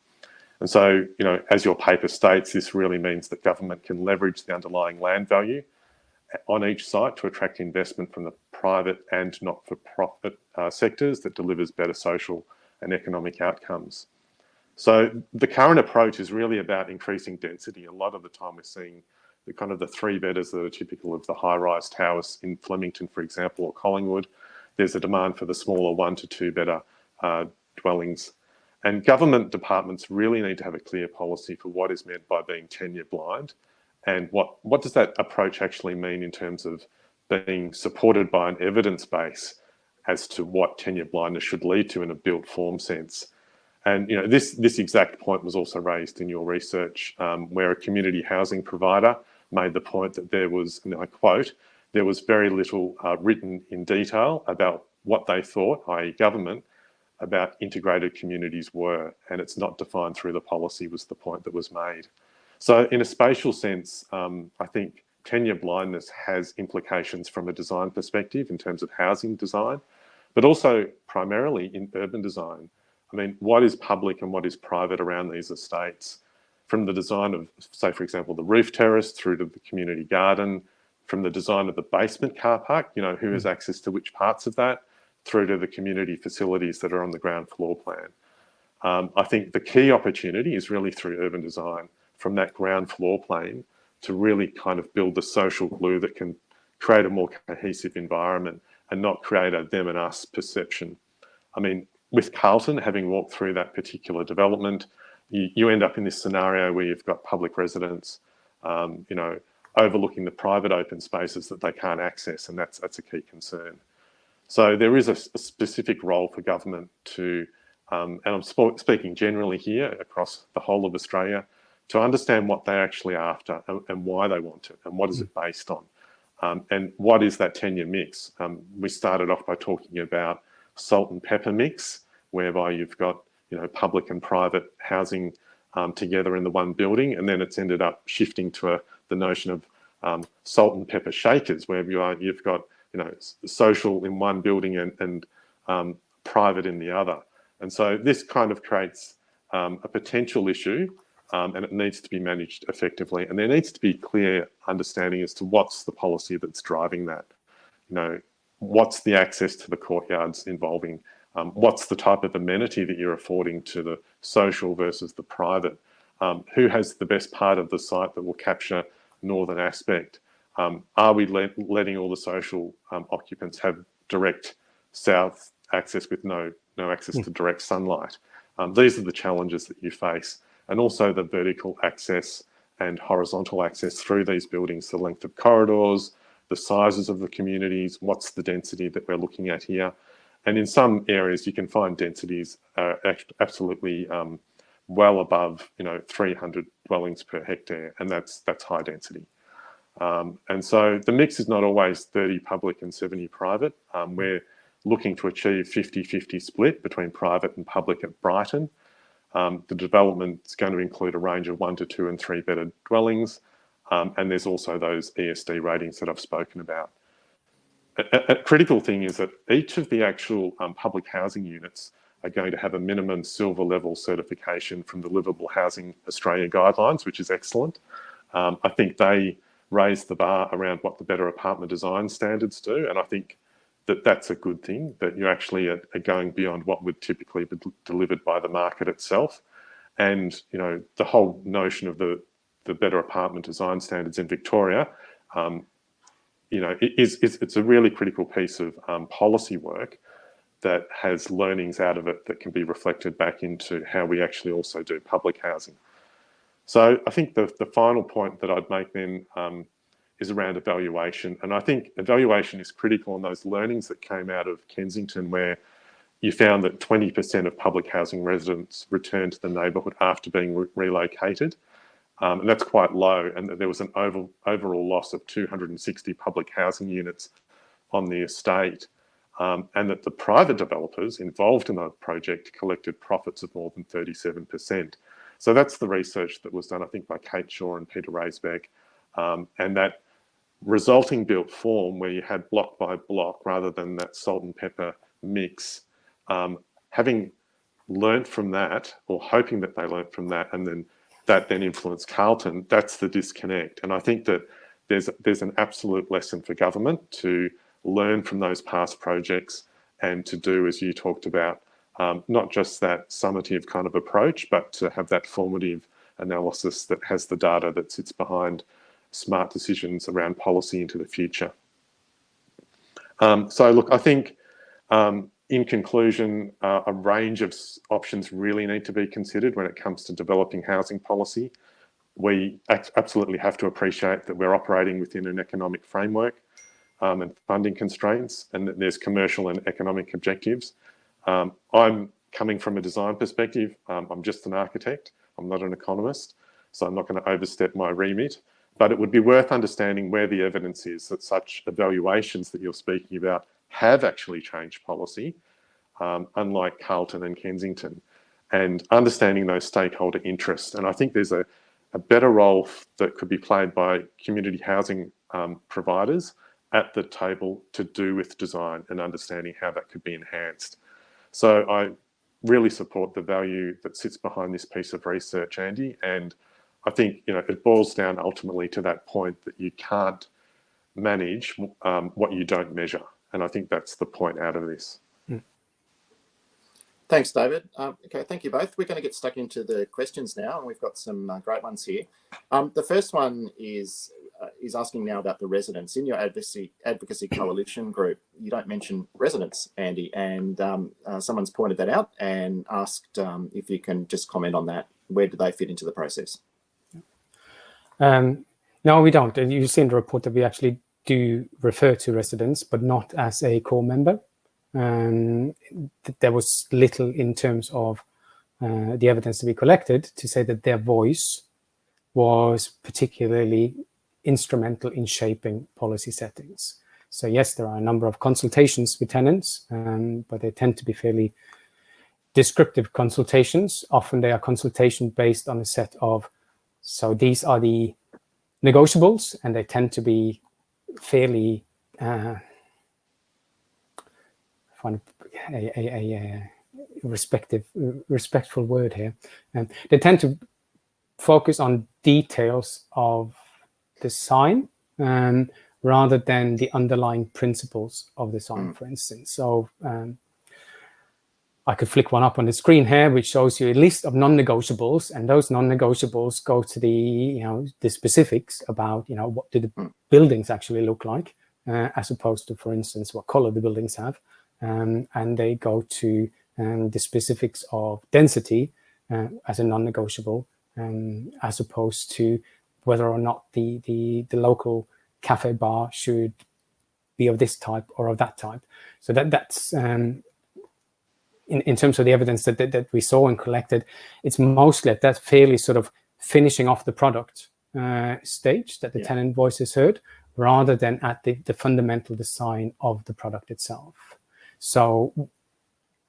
And so, as your paper states, this really means that government can leverage the underlying land value on each site to attract investment from the private and not-for-profit sectors that delivers better social and economic outcomes. So the current approach is really about increasing density. A lot of the time we're seeing the 3-bedders that are typical of the high-rise towers in Flemington, for example, or Collingwood. There's a demand for the smaller 1 to 2-bedder dwellings. And government departments really need to have a clear policy for what is meant by being tenure blind, and what does that approach actually mean in terms of being supported by an evidence base as to what tenure blindness should lead to in a built form sense. And this exact point was also raised in your research, where a community housing provider made the point that there was, and I quote, there was very little written in detail about what they thought, i.e. government, about integrated communities were, and it's not defined through the policy, was the point that was made. So in a spatial sense, I think tenure blindness has implications from a design perspective in terms of housing design, but also primarily in urban design. I mean, what is public and what is private around these estates? From the design of, say, for example, the roof terrace through to the community garden, from the design of the basement car park, who has access to which parts of that, through to the community facilities that are on the ground floor plan. I think the key opportunity is really through urban design, from that ground floor plane, to really kind of build the social glue that can create a more cohesive environment and not create a them and us perception. I mean, with Carlton, having walked through that particular development, you end up in this scenario where you've got public residents, overlooking the private open spaces that they can't access, and that's a key concern. So there is a specific role for government to, and I'm speaking generally here across the whole of Australia, to understand what they're actually after and why they want it and what is it based on. And what is that tenure mix? We started off by talking about salt and pepper mix, whereby you've got public and private housing together in the one building, and then it's ended up shifting to the notion of salt and pepper shakers, where you've got social in one building and private in the other. And so this kind of creates a potential issue, and it needs to be managed effectively. And there needs to be clear understanding as to what's the policy that's driving that. What's the access to the courtyards involving? What's the type of amenity that you're affording to the social versus the private? Who has the best part of the site that will capture northern aspect? Are we letting all the social occupants have direct south access with no access to direct sunlight? These are the challenges that you face. And also the vertical access and horizontal access through these buildings, the length of corridors, the sizes of the communities, what's the density that we're looking at here. And in some areas, you can find densities absolutely well above 300 dwellings per hectare, and that's high density. And so the mix is not always 30 public and 70 private. We're looking to achieve 50-50 split between private and public at Brighton. The development is going to include a range of 1 to 2 and 3 bedded dwellings. And there's also those ESD ratings that I've spoken about. A critical thing is that each of the actual public housing units are going to have a minimum silver level certification from the Livable Housing Australia guidelines, which is excellent. I think they raise the bar around what the better apartment design standards do. And I think that that's a good thing, that you actually are going beyond what would typically be delivered by the market itself. And, the whole notion of the better apartment design standards in Victoria, it's a really critical piece of policy work that has learnings out of it that can be reflected back into how we actually also do public housing. So I think the final point that I'd make then is around evaluation. And I think evaluation is critical on those learnings that came out of Kensington, where you found that 20% of public housing residents returned to the neighbourhood after being relocated. And that's quite low. And there was an overall loss of 260 public housing units on the estate. And that the private developers involved in the project collected profits of more than 37%. So that's the research that was done, I think, by Kate Shaw and Peter Raisbeck. And that resulting built form, where you had block by block rather than that salt and pepper mix, having learnt from that, or hoping that they learnt from that, and then that then influenced Carlton, that's the disconnect. And I think that there's an absolute lesson for government to learn from those past projects and to do, as you talked about, not just that summative kind of approach, but to have that formative analysis that has the data that sits behind smart decisions around policy into the future. So look, I think in conclusion, a range of options really need to be considered when it comes to developing housing policy. We absolutely have to appreciate that we're operating within an economic framework and funding constraints, and that there's commercial and economic objectives. I'm coming from a design perspective. I'm just an architect. I'm not an economist, so I'm not going to overstep my remit. But it would be worth understanding where the evidence is that such evaluations that you're speaking about have actually changed policy, unlike Carlton and Kensington, and understanding those stakeholder interests. And I think there's a better role that could be played by community housing providers at the table to do with design and understanding how that could be enhanced. So I really support the value that sits behind this piece of research, Andy, and I think it boils down ultimately to that point that you can't manage what you don't measure, and I think that's the point out of this. Thanks, David. Okay, thank you both. We're going to get stuck into the questions now, and we've got some great ones here. The first one is is asking now about the residents. In your advocacy coalition group, you don't mention residents, Andi, and someone's pointed that out and asked if you can just comment on that. Where do they fit into the process? No, we don't. You see in the report that we actually do refer to residents, but not as a core member. There was little in terms of the evidence to be collected to say that their voice was particularly instrumental in shaping policy settings. So yes, there are a number of consultations with tenants, but they tend to be fairly descriptive consultations. Often they are consultation based on a set of, so these are the negotiables, and they tend to be fairly, find a respectful word here. They tend to focus on details of design rather than the underlying principles of design, for instance. So I could flick one up on the screen here, which shows you a list of non-negotiables, and those non-negotiables go to the specifics about, what do the buildings actually look like, as opposed to, for instance, what color the buildings have, and they go to the specifics of density as a non-negotiable, as opposed to whether or not the local cafe bar should be of this type or of that type. So that's in terms of the evidence that we saw and collected, it's mostly at that fairly sort of finishing off the product stage that the tenant voice is heard, rather than at the fundamental design of the product itself. So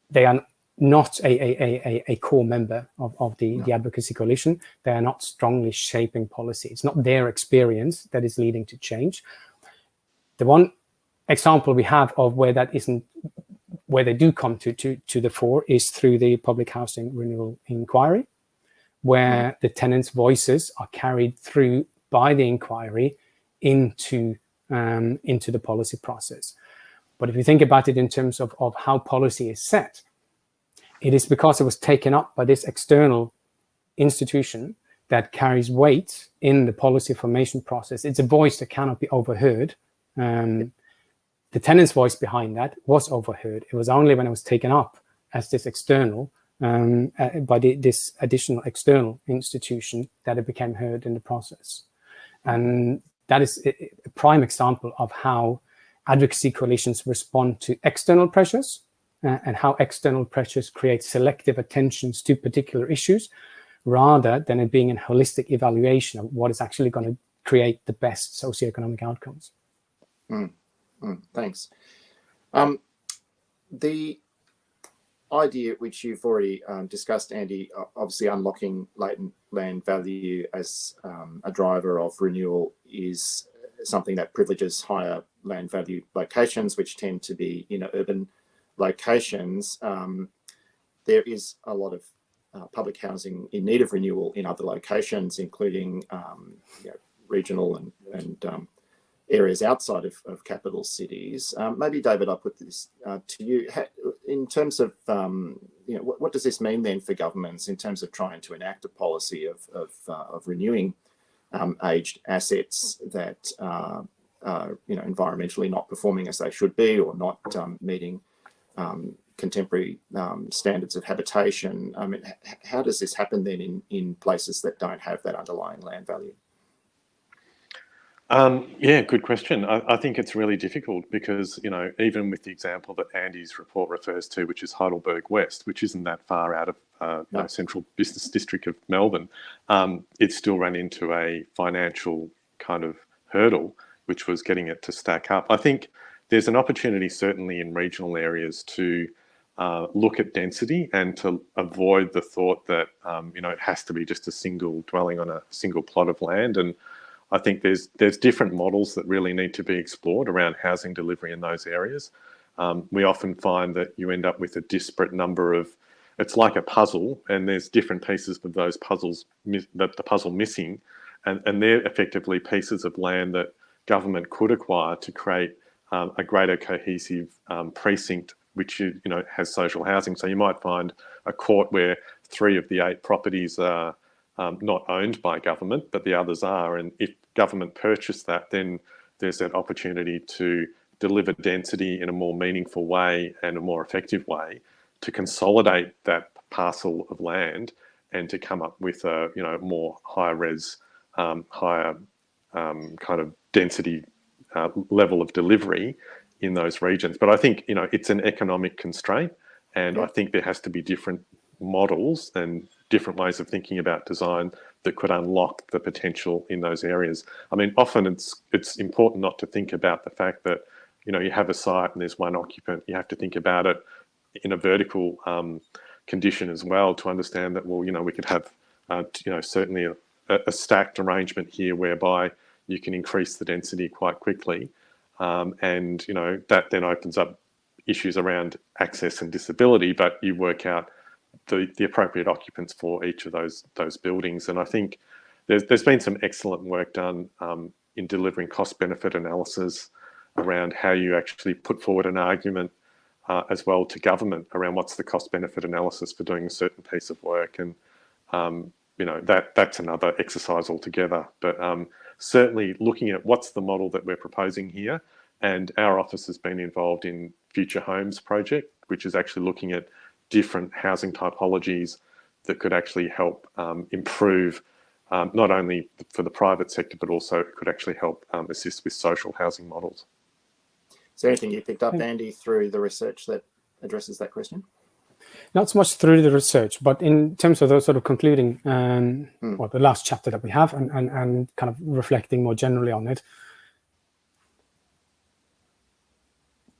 they are not a core member of the Advocacy Coalition. They are not strongly shaping policy. It's not their experience that is leading to change. The one example we have of where that isn't, where they do come to the fore, is through the Public Housing Renewal Inquiry, where the tenants' voices are carried through by the inquiry into the policy process. But if you think about it in terms of how policy is set, it is because it was taken up by this external institution that carries weight in the policy formation process. It's a voice that cannot be overheard. The tenant's voice behind that was overheard. It was only when it was taken up as this external, by this additional external institution, that it became heard in the process. And that is a prime example of how advocacy coalitions respond to external pressures, and how external pressures create selective attentions to particular issues, rather than it being a holistic evaluation of what is actually going to create the best socioeconomic outcomes. Thanks. The idea which you've already discussed, Andi, obviously unlocking latent land value as a driver of renewal is something that privileges higher land value locations, which tend to be urban locations. There is a lot of public housing in need of renewal in other locations, including regional and areas outside of capital cities. Maybe, David, I'll put this to you. In terms of, what does this mean then for governments in terms of trying to enact a policy of renewing aged assets that are environmentally not performing as they should be, or not meeting contemporary standards of habitation? I mean, how does this happen then in places that don't have that underlying land value? Good question. I think it's really difficult because, even with the example that Andi's report refers to, which is Heidelberg West, which isn't that far out of the central business district of Melbourne, it still ran into a financial kind of hurdle, which was getting it to stack up. I think there's an opportunity certainly in regional areas to look at density and to avoid the thought that, it has to be just a single dwelling on a single plot of land. And I think there's different models that really need to be explored around housing delivery in those areas. We often find that you end up with a disparate number of, it's like a puzzle, and there's different pieces of those puzzles, the puzzle missing, and they're effectively pieces of land that government could acquire to create a greater cohesive precinct, which has social housing. So you might find a court where 3 of the 8 properties are not owned by government, but the others are. And if government purchase that, then there's that opportunity to deliver density in a more meaningful way and a more effective way to consolidate that parcel of land and to come up with a more higher res, higher kind of density level of delivery in those regions. But I think it's an economic constraint, and I think there has to be different models and different ways of thinking about design that could unlock the potential in those areas. I mean, often it's important not to think about the fact that you have a site and there's one occupant. You have to think about it in a vertical condition as well, to understand that, well, we could have certainly a stacked arrangement here whereby you can increase the density quite quickly, and that then opens up issues around access and disability, but you work out the appropriate occupants for each of those buildings. And I think there's been some excellent work done in delivering cost benefit analysis around how you actually put forward an argument as well to government around what's the cost benefit analysis for doing a certain piece of work. And that's another exercise altogether. But certainly looking at what's the model that we're proposing here, and our office has been involved in Future Homes project, which is actually looking at different housing typologies that could actually help improve not only for the private sector, but also it could actually help assist with social housing models. Is there anything you picked up, Andy, through the research that addresses that question? Not so much through the research, but in terms of those sort of concluding, the last chapter that we have, and kind of reflecting more generally on it.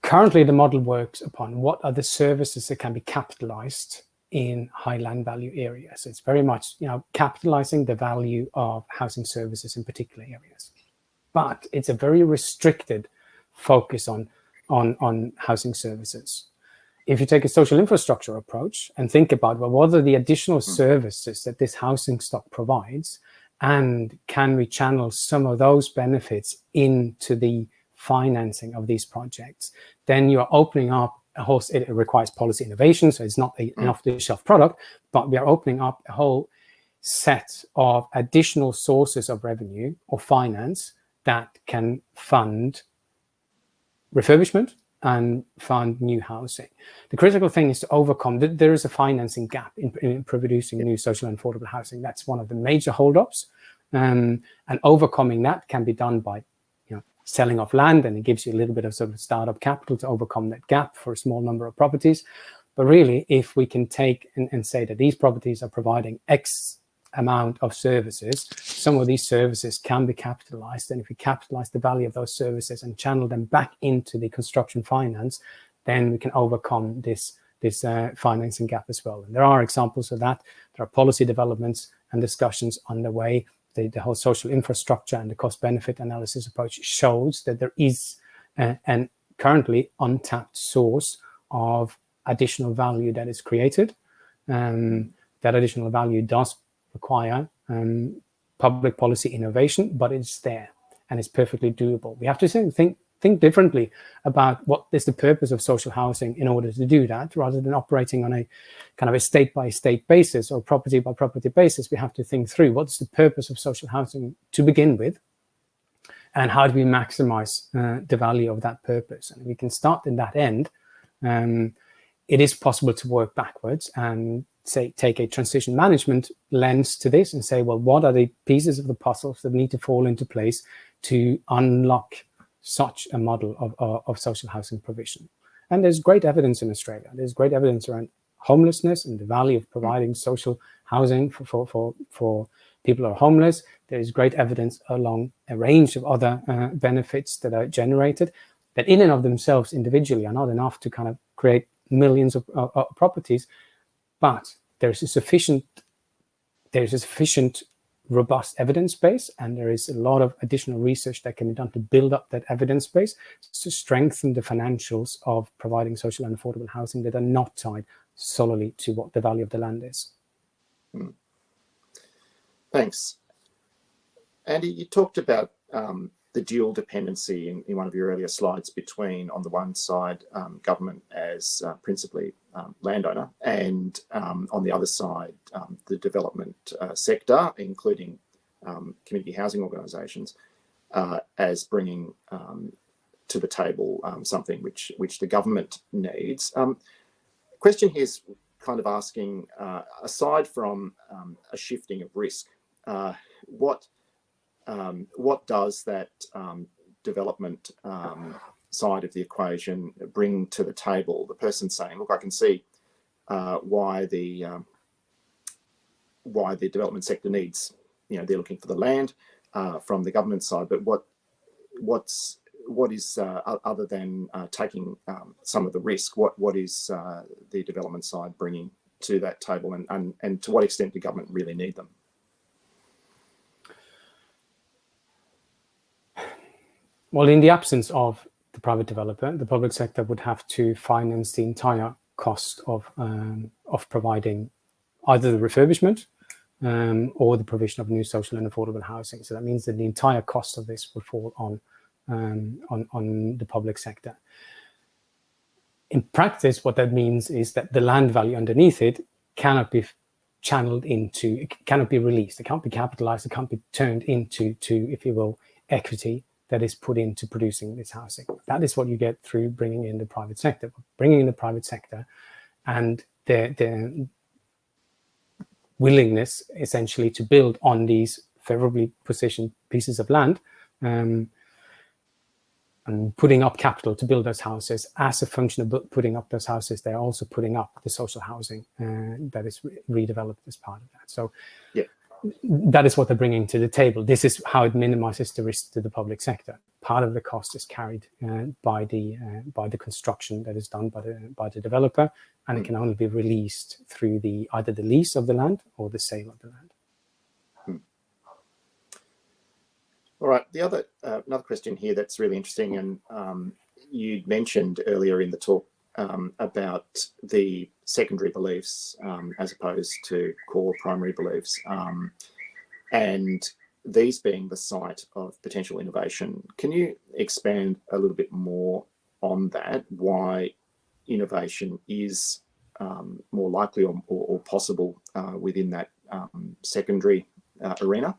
Currently, the model works upon what are the services that can be capitalized in high land value areas. It's very much, capitalizing the value of housing services in particular areas. But it's a very restricted focus on housing services. If you take a social infrastructure approach and think about, well, what are the additional services that this housing stock provides, and can we channel some of those benefits into the financing of these projects, then you're opening up a whole, it requires policy innovation, so it's not an off-the-shelf product, but we are opening up a whole set of additional sources of revenue or finance that can fund refurbishment and fund new housing. The critical thing is to overcome that there is a financing gap in producing new social and affordable housing. That's one of the major holdups, and overcoming that can be done by selling off land, and it gives you a little bit of sort of startup capital to overcome that gap for a small number of properties. But really, if we can take and say that these properties are providing X amount of services, some of these services can be capitalized, and if we capitalize the value of those services and channel them back into the construction finance, then we can overcome this financing gap as well. And there are examples of that. There are policy developments and discussions underway. The whole social infrastructure and the cost benefit analysis approach shows that there is an currently untapped source of additional value that is created. That additional value does require public policy innovation, but it's there and it's perfectly doable. We have to think differently about what is the purpose of social housing in order to do that, rather than operating on a kind of a state-by-state basis or property-by-property basis. We have to think through what's the purpose of social housing to begin with, and how do we maximize the value of that purpose. And we can start in that end. It is possible to work backwards and take a transition management lens to this and say, well, what are the pieces of the puzzles that need to fall into place to unlock such a model of social housing provision? And there's great evidence in Australia. There's great evidence around homelessness and the value of providing social housing for people who are homeless. There's great evidence along a range of other benefits that are generated that in and of themselves individually are not enough to kind of create millions of properties, but there's a sufficient robust evidence base, and there is a lot of additional research that can be done to build up that evidence base to strengthen the financials of providing social and affordable housing that are not tied solely to what the value of the land is. Thanks. Andy, you talked about the dual dependency in one of your earlier slides between, on the one side, government as principally landowner, and on the other side, the development sector, including community housing organisations. as bringing to the table something which the government needs. Question here is kind of asking, aside from a shifting of risk, what does that development side of the equation bring to the table? The person saying, look, I can see why the development sector needs, they're looking for the land from the government side, but what is other than taking some of the risk, what is the development side bringing to that table, and to what extent do government really need them? Well, in the absence of the private developer, the public sector would have to finance the entire cost of providing either the refurbishment or the provision of new social and affordable housing. So that means that the entire cost of this would fall on the public sector. In practice, what that means is that the land value underneath it cannot be channeled into, it cannot be released, it can't be capitalized, it can't be turned into, if you will, equity that is put into producing this housing. That is what you get through bringing in the private sector. Bringing in the private sector and their willingness, essentially, to build on these favorably positioned pieces of land, and putting up capital to build those houses. As a function of putting up those houses, they're also putting up the social housing that is redeveloped as part of that. So yeah, that is what they're bringing to the table. This is how it minimizes the risk to the public sector. Part of the cost is carried by the construction that is done by the developer, and it can only be released through either the lease of the land or the sale of the land. All right. The other another question here that's really interesting, and you mentioned earlier in the talk about the secondary beliefs as opposed to core primary beliefs, and these being the site of potential innovation. Can you expand a little bit more on that? Why innovation is more likely or possible within that secondary arena?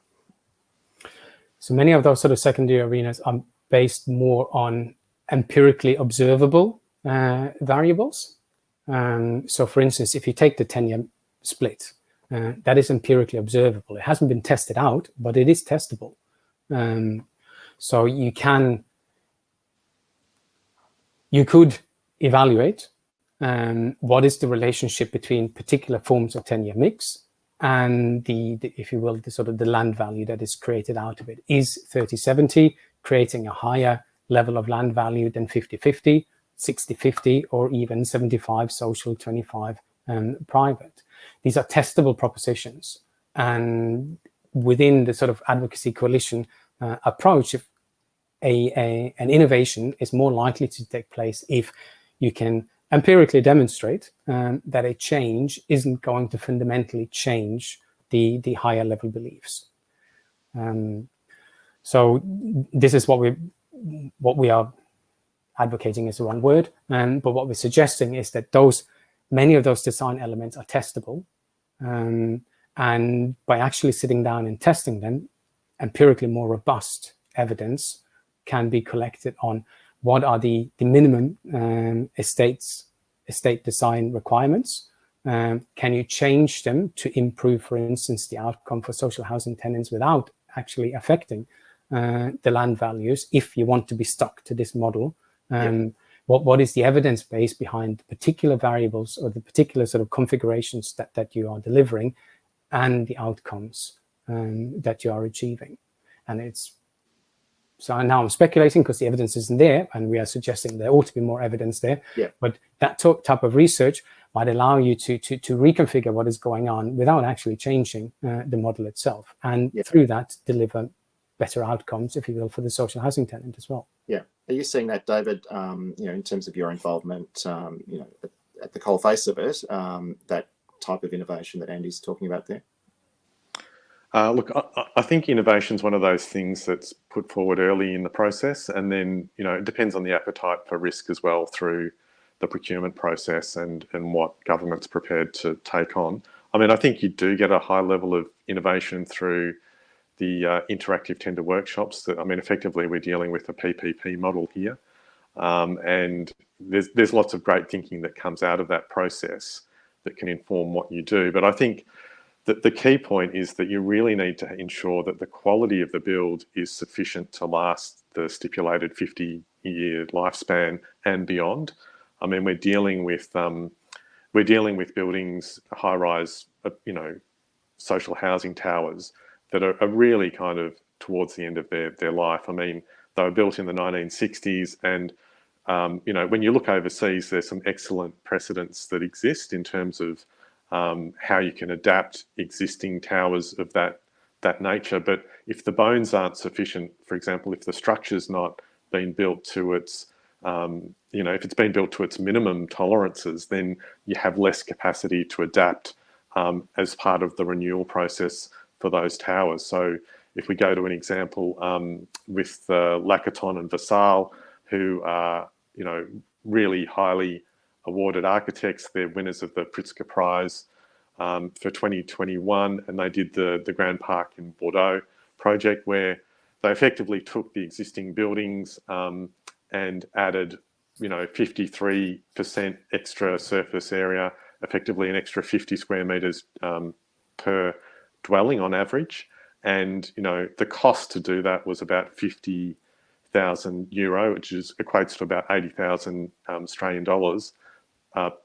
So many of those sort of secondary arenas are based more on empirically observable variables. So for instance, if you take the tenure split, that is empirically observable. It hasn't been tested out, but it is testable. So you could evaluate what is the relationship between particular forms of tenure mix and the if you will, the sort of the land value that is created out of it. Is 30-70 creating a higher level of land value than 50-50, 60-50, or even 75 social, 25 private? These are testable propositions. And within the sort of advocacy coalition approach, if an innovation is more likely to take place if you can empirically demonstrate that a change isn't going to fundamentally change the higher level beliefs. So this is what we are advocating is the wrong word, but what we're suggesting is that many of those design elements are testable, and by actually sitting down and testing them, empirically more robust evidence can be collected on what are the minimum estate design requirements. Can you change them to improve, for instance, the outcome for social housing tenants without actually affecting the land values if you want to be stuck to this model? What is the evidence base behind the particular variables or the particular sort of configurations that you are delivering and the outcomes that you are achieving? And so now I'm speculating because the evidence isn't there, and we are suggesting there ought to be more evidence there. Yeah. But that type of research might allow you to reconfigure what is going on without actually changing the model itself, and through that deliver better outcomes, if you will, for the social housing tenant as well. Yeah. Are you seeing that, David? In terms of your involvement, at the coalface of it, that type of innovation that Andy's talking about there? Look, I think innovation is one of those things that's put forward early in the process, and then it depends on the appetite for risk as well through the procurement process and what government's prepared to take on. I mean, I think you do get a high level of innovation through the interactive tender workshops. That, I mean, effectively, we're dealing with a PPP model here. And there's lots of great thinking that comes out of that process that can inform what you do. But I think that the key point is that you really need to ensure that the quality of the build is sufficient to last the stipulated 50-year lifespan and beyond. I mean, we're dealing with buildings, high-rise, social housing towers that are really kind of towards the end of their life. I mean, they were built in the 1960s, and when you look overseas, there's some excellent precedents that exist in terms of how you can adapt existing towers of that nature. But if the bones aren't sufficient, for example, if the structure's not been built to its, if it's been built to its minimum tolerances, then you have less capacity to adapt as part of the renewal process for those towers. So if we go to an example with Lacaton and Vassal, who are, really highly awarded architects, they're winners of the Pritzker Prize for 2021, and they did the Grand Park in Bordeaux project, where they effectively took the existing buildings and added, 53% extra surface area, effectively an extra 50 square meters per dwelling on average. And, the cost to do that was about €50,000, which equates to about 80,000 Australian dollars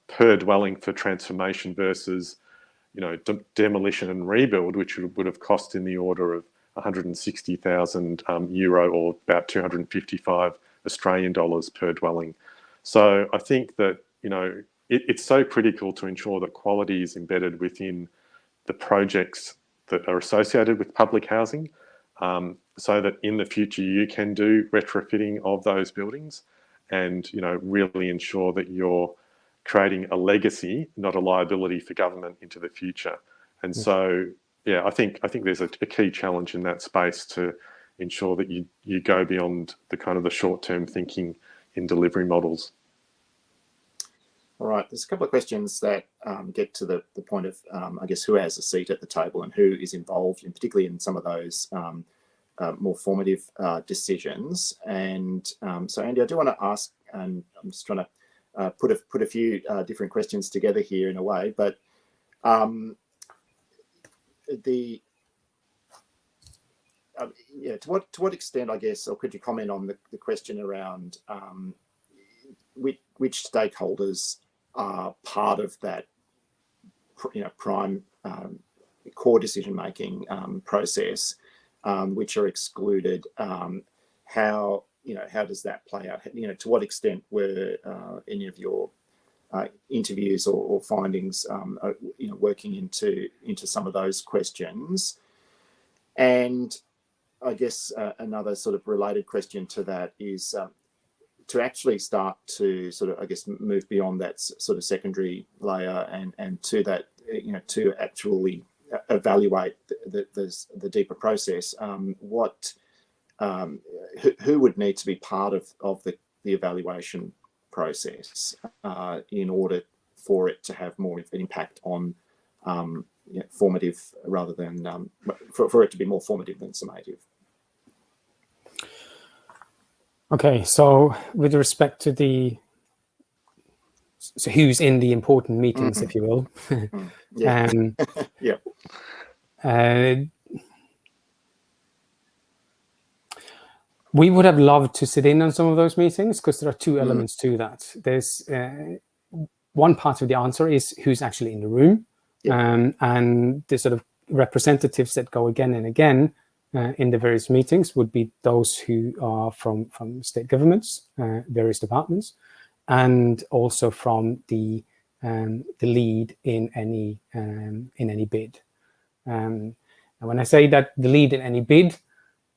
per dwelling for transformation versus, demolition and rebuild, which would have cost in the order of €160,000 or about 255 Australian dollars per dwelling. So I think that, it's so critical to ensure that quality is embedded within the projects that are associated with public housing, so that in the future you can do retrofitting of those buildings and, really ensure that you're creating a legacy, not a liability for government into the future. And so, I think there's a key challenge in that space to ensure that you go beyond the kind of the short-term thinking in delivery models. All right, there's a couple of questions that get to the point of, I guess, who has a seat at the table and who is involved, and particularly in some of those more formative decisions. And so, Andy, I do want to ask, and I'm just trying to put a few different questions together here in a way, but to what extent, I guess, or could you comment on the question around which stakeholders are part of that, prime core decision-making process, which are excluded? How does that play out? To what extent were any of your interviews or findings, working into some of those questions? And I guess another sort of related question to that is to actually start to sort of, I guess, move beyond that sort of secondary layer and to that, to actually evaluate the deeper process. Who would need to be part of the evaluation process in order for it to have more of an impact on formative rather than for it to be more formative than summative? Okay, so with respect to who's in the important meetings, if you will. Yeah. Yeah. We would have loved to sit in on some of those meetings because there are two elements to that. There's one part of the answer is who's actually in the room, and the sort of representatives that go again and again in the various meetings would be those who are from state governments, various departments, and also from the lead in any bid. And when I say that the lead in any bid,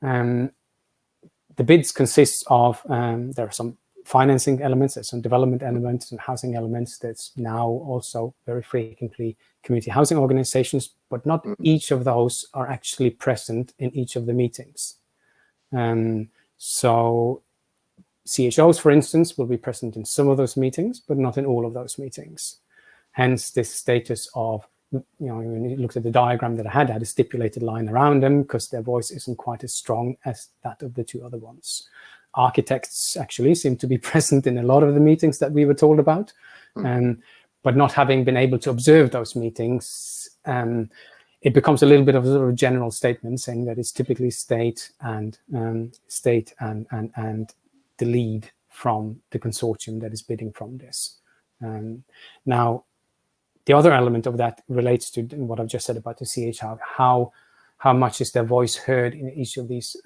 the bids consist of there are some financing elements, there's some development elements and housing elements. That's now also very frequently community housing organizations, but not each of those are actually present in each of the meetings. So CHOs, for instance, will be present in some of those meetings, but not in all of those meetings. Hence this status of when you looked at the diagram that I had a stipulated line around them because their voice isn't quite as strong as that of the two other ones. Architects actually seem to be present in a lot of the meetings that we were told about, but not having been able to observe those meetings, it becomes a little bit of a sort of general statement saying that it's typically state and the lead from the consortium that is bidding from this. Now, the other element of that relates to what I've just said about the CHR. How much is their voice heard in each of these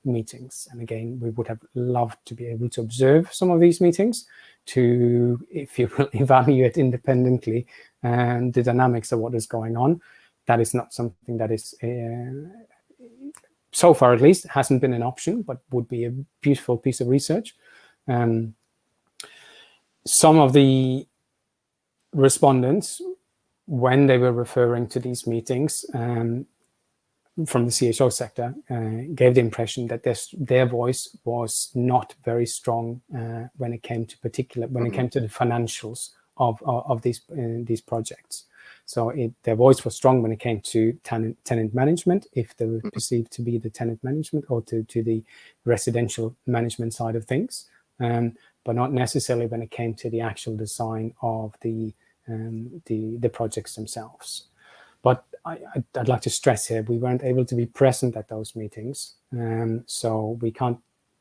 meetings? And again, we would have loved to be able to observe some of these meetings to, if you will, evaluate independently the dynamics of what is going on. That is not something that is, so far at least, hasn't been an option, but would be a beautiful piece of research. Some of the respondents, when they were referring to these meetings from the CHO sector, gave the impression that their voice was not very strong when it came to the financials of these projects. So their voice was strong when it came to tenant management, if they were perceived to be the tenant management or to the residential management side of things, but not necessarily when it came to the actual design of the projects themselves. But I'd like to stress here, we weren't able to be present at those meetings, so we can't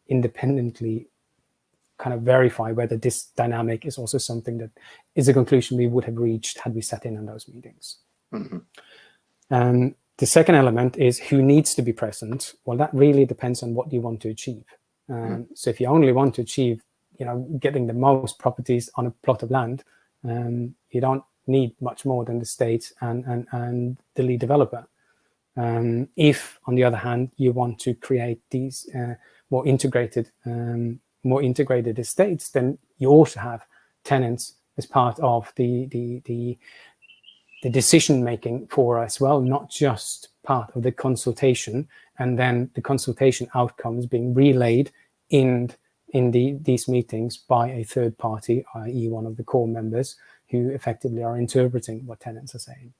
independently kind of verify whether this dynamic is also something that is a conclusion we would have reached had we sat in on those meetings. The second element is who needs to be present. Well, that really depends on what you want to achieve. So if you only want to achieve, getting the most properties on a plot of land, you don't need much more than the state and the lead developer. If, on the other hand, you want to create these more integrated estates, then you also have tenants as part of the decision making for as well, not just part of the consultation, and then the consultation outcomes being relayed in these meetings by a third party, i.e. one of the core members, who effectively are interpreting what tenants are saying.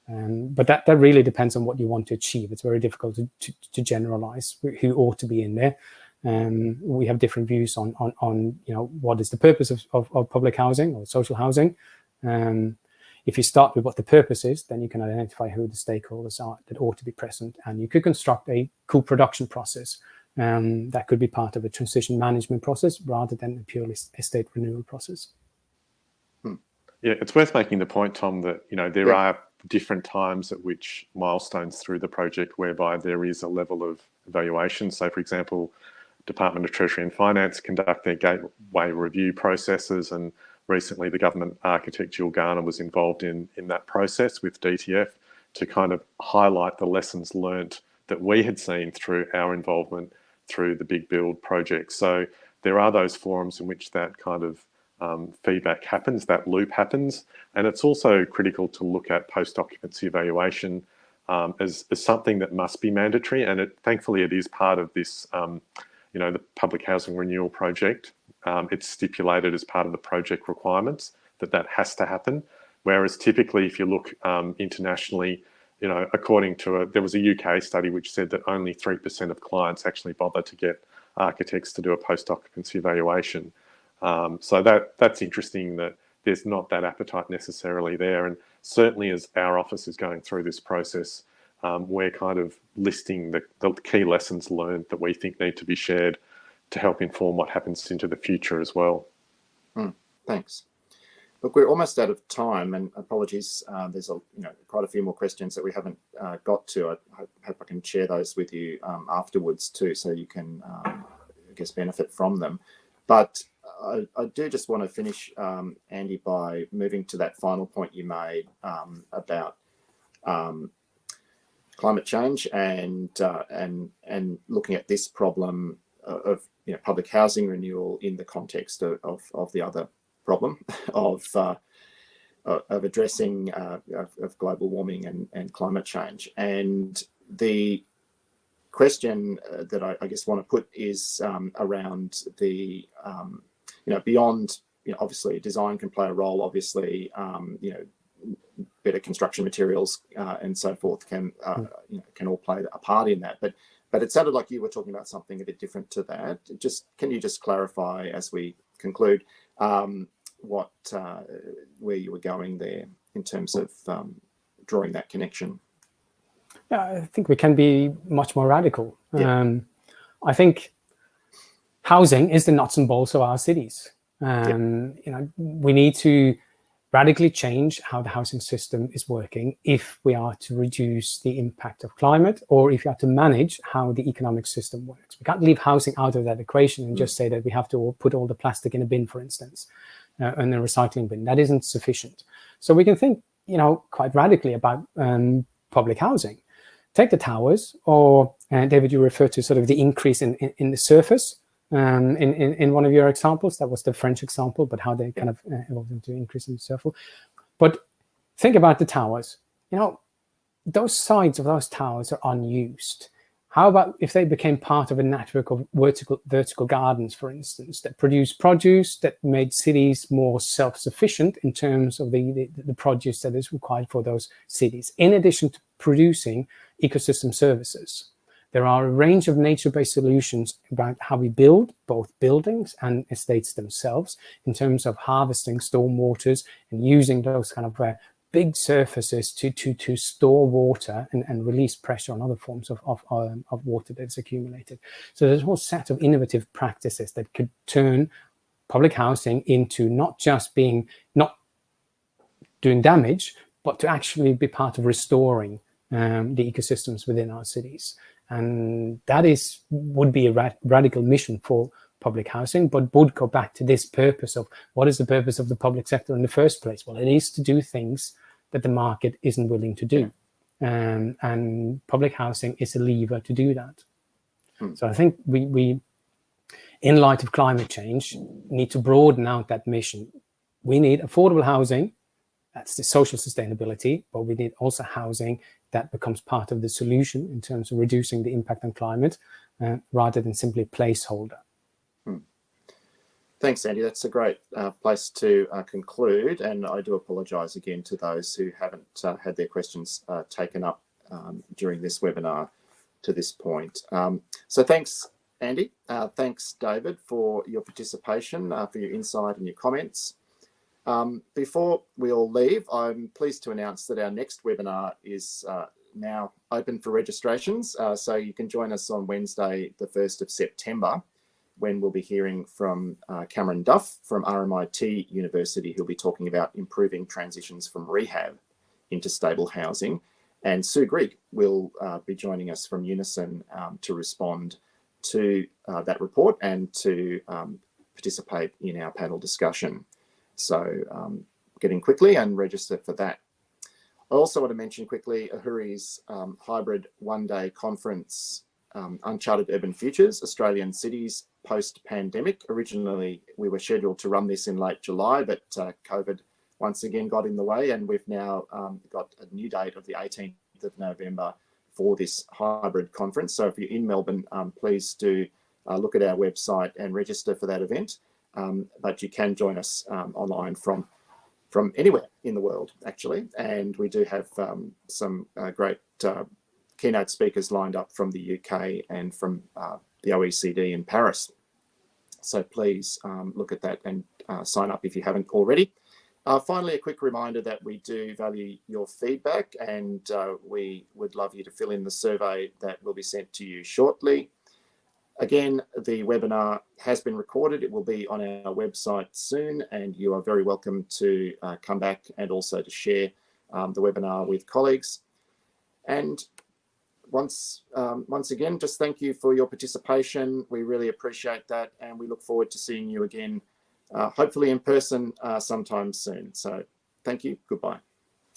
But that really depends on what you want to achieve. It's very difficult to generalize who ought to be in there. We have different views on what is the purpose of public housing or social housing. If you start with what the purpose is, then you can identify who the stakeholders are that ought to be present, and you could construct a co-production process that could be part of a transition management process rather than a purely estate renewal process. Yeah, it's worth making the point, Tom, that there are different times at which milestones through the project whereby there is a level of evaluation. So, for example, Department of Treasury and Finance conduct their gateway review processes, and recently the government architect Jill Garner was involved in that process with DTF to kind of highlight the lessons learnt that we had seen through our involvement through the Big Build project. So there are those forums in which that kind of feedback happens, that loop happens, and it's also critical to look at post-occupancy evaluation as something that must be mandatory, and thankfully it is part of this the public housing renewal project. It's stipulated as part of the project requirements that has to happen. Whereas typically, if you look internationally, according to there was a UK study which said that only 3% of clients actually bother to get architects to do a post-occupancy evaluation. So that's interesting that there's not that appetite necessarily there. And certainly as our office is going through this process, we're kind of listing the key lessons learned that we think need to be shared to help inform what happens into the future as well. Thanks. Look, we're almost out of time, and apologies. There's quite a few more questions that we haven't got to. I hope I can share those with you afterwards too, so you can, I guess, benefit from them. But I do just want to finish, Andy, by moving to that final point you made about climate change and looking at this problem of public housing renewal in the context of the other problem of addressing of global warming and climate change. And the question that I guess want to put is around the beyond obviously design can play a role. Obviously, better construction materials and so forth can all play a part in that. But it sounded like you were talking about something a bit different to that. Can you just clarify as we conclude where you were going there in terms of drawing that connection? Yeah, I think we can be much more radical. Yeah. I think housing is the nuts and bolts of our cities. We need to radically change how the housing system is working if we are to reduce the impact of climate, or if you have to manage how the economic system works. We can't leave housing out of that equation and just say that we have to put all the plastic in a bin, for instance, in a recycling bin. That isn't sufficient. So we can think, quite radically about public housing. Take the towers, or David, you referred to sort of the increase in the surface. In one of your examples, that was the French example, but how they kind of evolved into increase in the surface. But think about the towers. Those sides of those towers are unused. How about if they became part of a network of vertical gardens, for instance, that produce produce, that made cities more self-sufficient in terms of the produce that is required for those cities, in addition to producing ecosystem services? There are a range of nature-based solutions about how we build both buildings and estates themselves in terms of harvesting stormwaters and using those kind of big surfaces to store water and release pressure on other forms of water that's accumulated. So there's a whole set of innovative practices that could turn public housing into not not doing damage, but to actually be part of restoring the ecosystems within our cities. And that would be a radical mission for public housing, but would go back to this purpose of what is the purpose of the public sector in the first place? Well, it is to do things that the market isn't willing to do. And public housing is a lever to do that. So I think we, in light of climate change, need to broaden out that mission. We need affordable housing. That's the social sustainability, but we need also housing that becomes part of the solution in terms of reducing the impact on climate, rather than simply a placeholder. Thanks, Andi. That's a great place to conclude. And I do apologise again to those who haven't had their questions taken up during this webinar to this point. So thanks, Andi. Thanks, David, for your participation, for your insight and your comments. Before we all leave, I'm pleased to announce that our next webinar is now open for registrations. So you can join us on Wednesday, the 1st of September, when we'll be hearing from Cameron Duff from RMIT University, who'll be talking about improving transitions from rehab into stable housing. And Sue Greig will be joining us from Unison to respond to that report and to participate in our panel discussion. So get in quickly and register for that. I also want to mention quickly AHURI's hybrid one-day conference, Uncharted Urban Futures, Australian Cities Post-Pandemic. Originally, we were scheduled to run this in late July, but COVID once again got in the way, and we've now got a new date of the 18th of November for this hybrid conference. So if you're in Melbourne, please do look at our website and register for that event. But you can join us online from anywhere in the world, actually. And we do have some great keynote speakers lined up from the UK and from the OECD in Paris. So please look at that and sign up if you haven't already. Finally, a quick reminder that we do value your feedback, and we would love you to fill in the survey that will be sent to you shortly. Again, the webinar has been recorded. It will be on our website soon, and you are very welcome to come back and also to share the webinar with colleagues. And once again, just thank you for your participation. We really appreciate that, and we look forward to seeing you again, hopefully in person sometime soon. So thank you. Goodbye.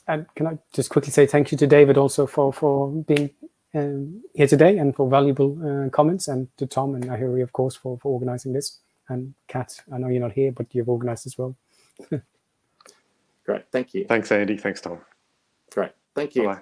And can I just quickly say thank you to David also for being here today and for valuable comments, and to Tom and AHURI, of course, for organising this. And Kat, I know you're not here, but you've organised as well. Great. Thank you. Thanks, Andi. Thanks, Tom. Great. Thank you. Bye.